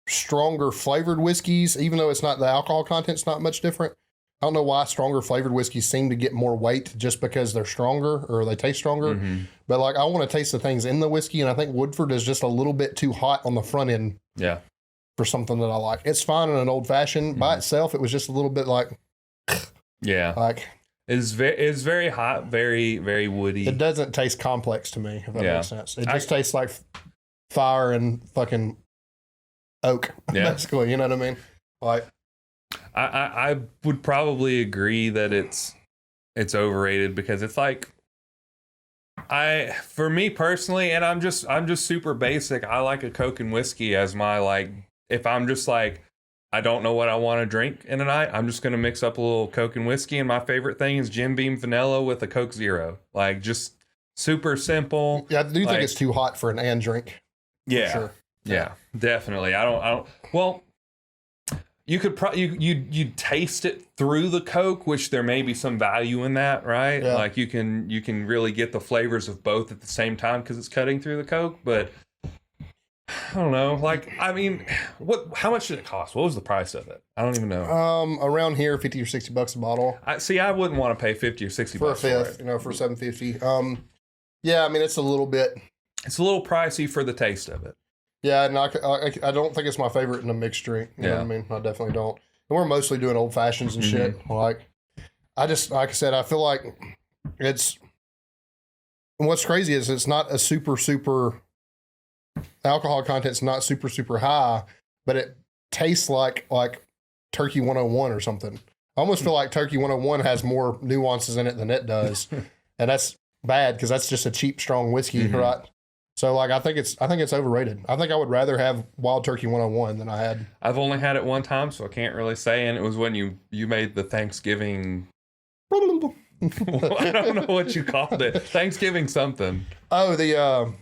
Speaker 1: stronger flavored whiskeys, even though it's not, the alcohol content's not much different. I don't know why stronger flavored whiskeys seem to get more weight just because they're stronger or they taste stronger. But like, I want to taste the things in the whiskey, and I think Woodford is just a little bit too hot on the front end.
Speaker 2: Yeah.
Speaker 1: For something that I like. It's fine in an old fashioned. By itself, it was just a little bit like.
Speaker 2: Yeah.
Speaker 1: Like.
Speaker 2: It's very hot, very, very woody.
Speaker 1: It doesn't taste complex to me, if that makes sense. It just tastes like fire and fucking oak, basically, you know what I mean? Like,
Speaker 2: I would probably agree that it's overrated because it's like, for me personally, and I'm just super basic. I like a Coke and whiskey as my, like, if I'm just like, I don't know what I want to drink in a night, I'm just going to mix up a little Coke and whiskey. And my favorite thing is Jim Beam Vanilla with a Coke Zero. Like, just super simple.
Speaker 1: Yeah, I do think it's too hot for an and drink.
Speaker 2: Yeah.
Speaker 1: For sure.
Speaker 2: Yeah, definitely. I don't, well, You could you'd taste it through the Coke, which there may be some value in that, right?
Speaker 1: Yeah.
Speaker 2: Like you can really get the flavors of both at the same time because it's cutting through the Coke. But I don't know. Like, I mean, how much did it cost? What was the price of it? I don't even know.
Speaker 1: Around here, $50 or $60 a bottle.
Speaker 2: I wouldn't want to pay $50 or $60
Speaker 1: for a fifth, for $7.50. Yeah, I mean, it's a little pricey for the taste of it. Yeah, and I don't think it's my favorite in a mixed drink. You know what I mean? I definitely don't. And we're mostly doing old fashions and shit. Like I like I said, I feel like it's. What's crazy is it's not a super alcohol content's not super high, but it tastes like Turkey 101 or something. I almost feel like Turkey 101 has more nuances in it than it does, and that's bad because that's just a cheap, strong whiskey, right? So like I think it's overrated. I think I would rather have Wild Turkey 101 than I had. I've only had it one time, so I can't really say. And it was when you made the Thanksgiving. I don't know what you called it. Thanksgiving something. Oh,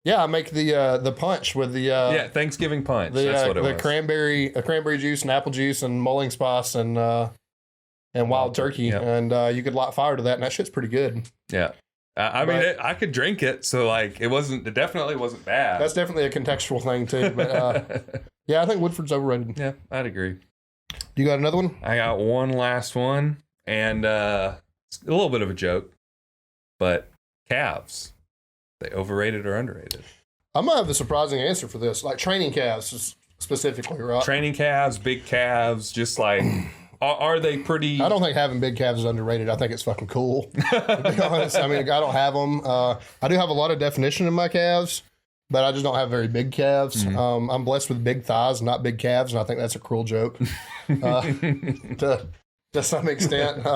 Speaker 1: I make the punch with the Thanksgiving punch. That's what it was. Cranberry juice and apple juice and mulling spice and wild turkey, and you could light fire to that, and that shit's pretty good. Yeah. I mean, I could drink it, so like it definitely wasn't bad. That's definitely a contextual thing too. But yeah, I think Woodford's overrated. Yeah, I'd agree. You got another one? I got one last one, and it's a little bit of a joke, but calves, they overrated or underrated? I'm gonna have the surprising answer for this, like training calves specifically, right? Training calves, big calves, just like. Are they pretty... I don't think having big calves is underrated. I think it's fucking cool, to be honest. I mean, I don't have them. I do have a lot of definition in my calves, but I just don't have very big calves. I'm blessed with big thighs, not big calves, and I think that's a cruel joke to some extent.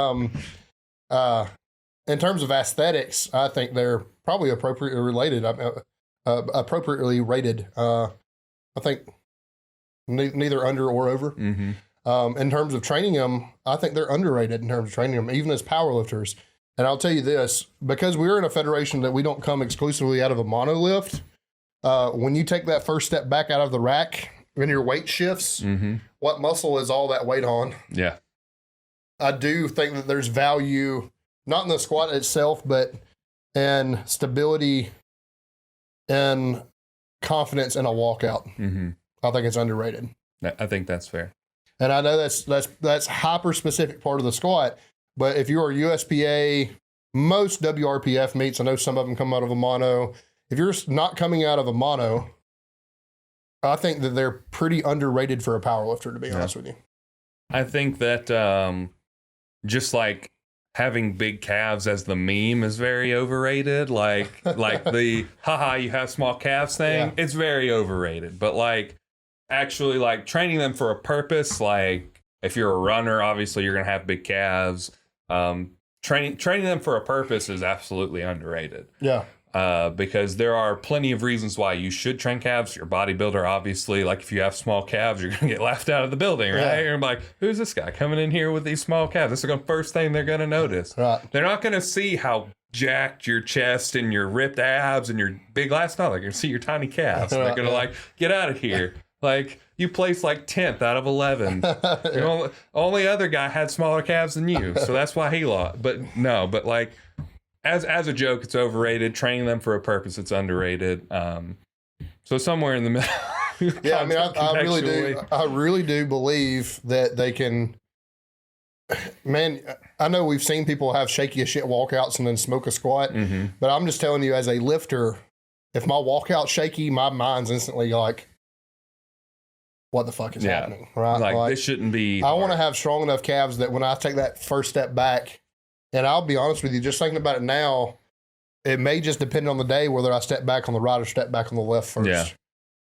Speaker 1: In terms of aesthetics, I think they're probably appropriately rated. I think neither under or over. In terms of training them, I think they're underrated in terms of training them, even as powerlifters. And I'll tell you this, because we're in a federation that we don't come exclusively out of a monolift, when you take that first step back out of the rack and your weight shifts, what muscle is all that weight on? Yeah. I do think that there's value, not in the squat itself, but in stability and confidence in a walkout. I think it's underrated. I think that's fair. And I know that's hyper specific part of the squat, but if you're a USPA, most WRPF meets, I know some of them come out of a mono. If you're not coming out of a mono, I think that they're pretty underrated for a powerlifter, to be honest with you. I think that just like having big calves as the meme is very overrated. Like the haha, you have small calves thing, it's very overrated. But like actually like training them for a purpose, like if you're a runner, obviously you're gonna have big calves. Training them for a purpose is absolutely underrated. Yeah. Because there are plenty of reasons why you should train calves. You're a bodybuilder, obviously. Like if you have small calves, you're gonna get laughed out of the building, right? Yeah. You're like, who's this guy coming in here with these small calves? This is the first thing they're gonna notice. Right. They're not gonna see how jacked your chest and your ripped abs and your big lats. No, they're gonna see your tiny calves. They're gonna like, get out of here. Like you placed like 10th out of 11. The only other guy had smaller calves than you, so that's why he lost. But like as a joke, it's overrated. Training them for a purpose, it's underrated. So somewhere in the middle. Yeah, I mean, I really do believe that they can. Man, I know we've seen people have shaky as shit walkouts and then smoke a squat, but I'm just telling you, as a lifter, if my walkout's shaky, my mind's instantly like, what the fuck is happening, right? Like this shouldn't be. I want to have strong enough calves that when I take that first step back, and I'll be honest with you, just thinking about it now, it may just depend on the day whether I step back on the right or step back on the left first.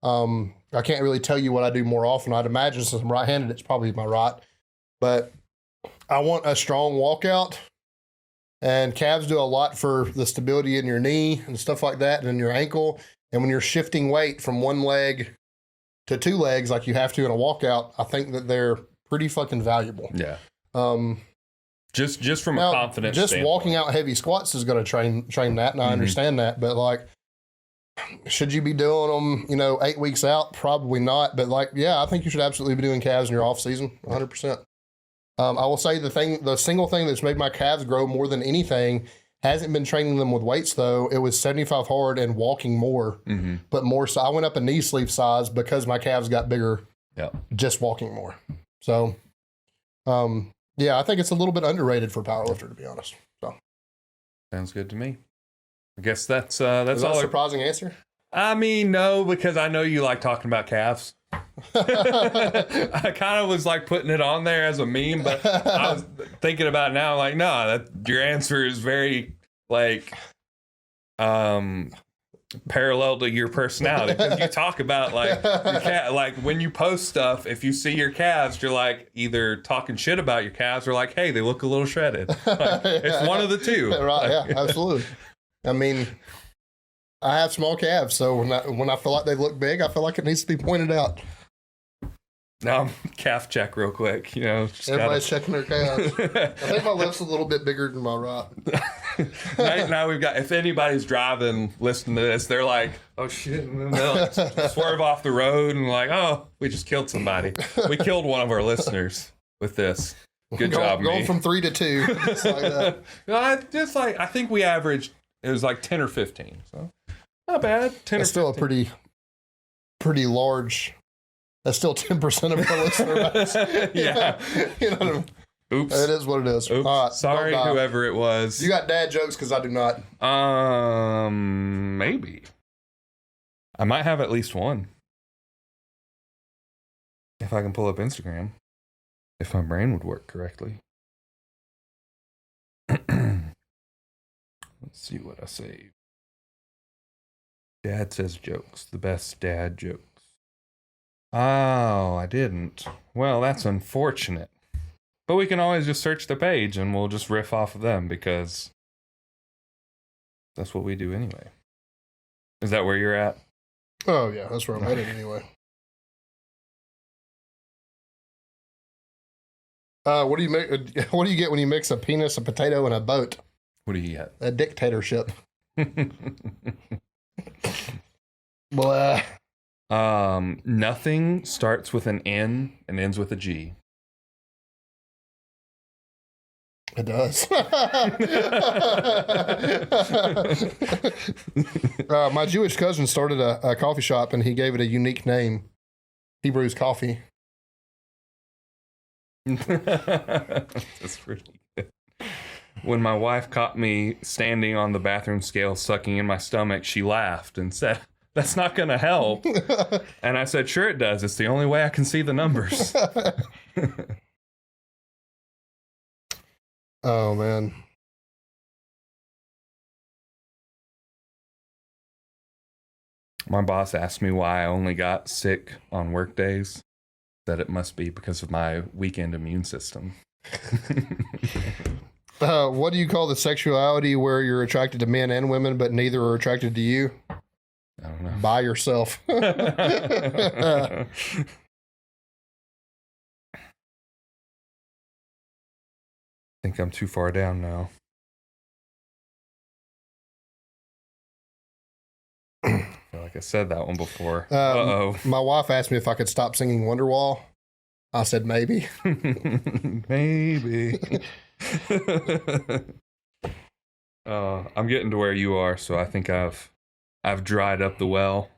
Speaker 1: Yeah. I can't really tell you what I do more often. I'd imagine since I'm right-handed, it's probably my right, but I want a strong walkout, and calves do a lot for the stability in your knee and stuff like that, and in your ankle. And when you're shifting weight from one leg to two legs like you have to in a walkout, I think that they're pretty fucking valuable. Yeah. Just from a confidence standpoint. Walking out heavy squats is going to train that, and I understand that, but like Should you be doing them, 8 weeks out? Probably not. But I think you should absolutely be doing calves in your off season, 100%. I will say the single thing that's made my calves grow more than anything hasn't been training them with weights though. It was 75 hard and walking more, but more. So I went up a knee sleeve size because my calves got bigger. Yeah, just walking more. So, I think it's a little bit underrated for a powerlifter, to be honest. So,
Speaker 2: sounds good to me. I guess that's all.
Speaker 1: A surprising answer?
Speaker 2: I mean, no, because I know you like talking about calves. I kind of was like putting it on there as a meme, but I was thinking about it now, like, no, your answer is very like parallel to your personality, because you talk about like your cat, like when you post stuff, if you see your calves, you're like either talking shit about your calves or like, hey, they look a little shredded. Like, it's one of the two.
Speaker 1: Right? Yeah, absolutely. I mean, I have small calves, so when I feel like they look big, I feel like it needs to be pointed out.
Speaker 2: Now, calf check real quick.
Speaker 1: Everybody's checking their calves. I think my left's a little bit bigger than my right.
Speaker 2: now we've got, if anybody's driving, listening to this, they're like, oh shit, and then they'll like swerve off the road and like, oh, we just killed somebody. We killed one of our listeners with this. Good job,
Speaker 1: going from 3 to 2. Just like that.
Speaker 2: I think we averaged, it was like 10 or 15. So not bad. 10
Speaker 1: That's
Speaker 2: or 15.
Speaker 1: Still a pretty large. That's still 10% of our listener base.
Speaker 2: Yeah.
Speaker 1: You know what I mean?
Speaker 2: Oops.
Speaker 1: It is what it is.
Speaker 2: Oops.
Speaker 1: All right,
Speaker 2: sorry, whoever it was.
Speaker 1: You got dad jokes because I do not.
Speaker 2: Maybe. I might have at least one. If I can pull up Instagram. If my brain would work correctly. Let's see what I saved. Dad says jokes. The best dad jokes. Oh, I didn't. Well, that's unfortunate. But we can always just search the page and we'll just riff off of them because that's what we do anyway. Is that where you're at?
Speaker 1: Oh, yeah. That's where I'm headed anyway. What do you make? What do you get when you mix a penis, a potato, and a boat?
Speaker 2: What do you get?
Speaker 1: A dictatorship. Blah.
Speaker 2: Nothing starts with an N and ends with a G.
Speaker 1: It does. My Jewish cousin started a coffee shop and he gave it a unique name. Hebrews Coffee.
Speaker 2: That's pretty good. When my wife caught me standing on the bathroom scale sucking in my stomach, she laughed and said, "That's not going to help." And I said, "Sure it does. It's the only way I can see the numbers."
Speaker 1: Oh, man.
Speaker 2: My boss asked me why I only got sick on work days. That it must be because of my weekend immune system.
Speaker 1: What do you call the sexuality where you're attracted to men and women, but neither are attracted to you?
Speaker 2: I don't know.
Speaker 1: By yourself.
Speaker 2: I think I'm too far down now. I feel like I said that one before.
Speaker 1: My wife asked me if I could stop singing Wonderwall. I said maybe.
Speaker 2: Maybe. I'm getting to where you are, so I think I've dried up the well.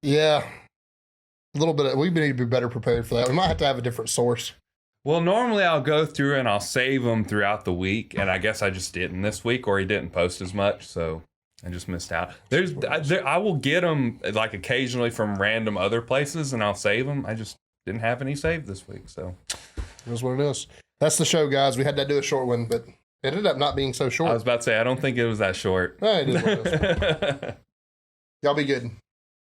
Speaker 1: Yeah. A little bit. We need to be better prepared for that. We might have to have a different source.
Speaker 2: Well, normally I'll go through and I'll save them throughout the week, and I guess I just didn't this week, or he didn't post as much, so I just missed out. I will get them like occasionally from random other places, and I'll save them. I just didn't have any saved this week, so
Speaker 1: that's what it is. That's the show, guys. We had to do a short one, but it ended up not being so short.
Speaker 2: I was about to say, I don't think it was that short.
Speaker 1: It is what it is. Y'all be good.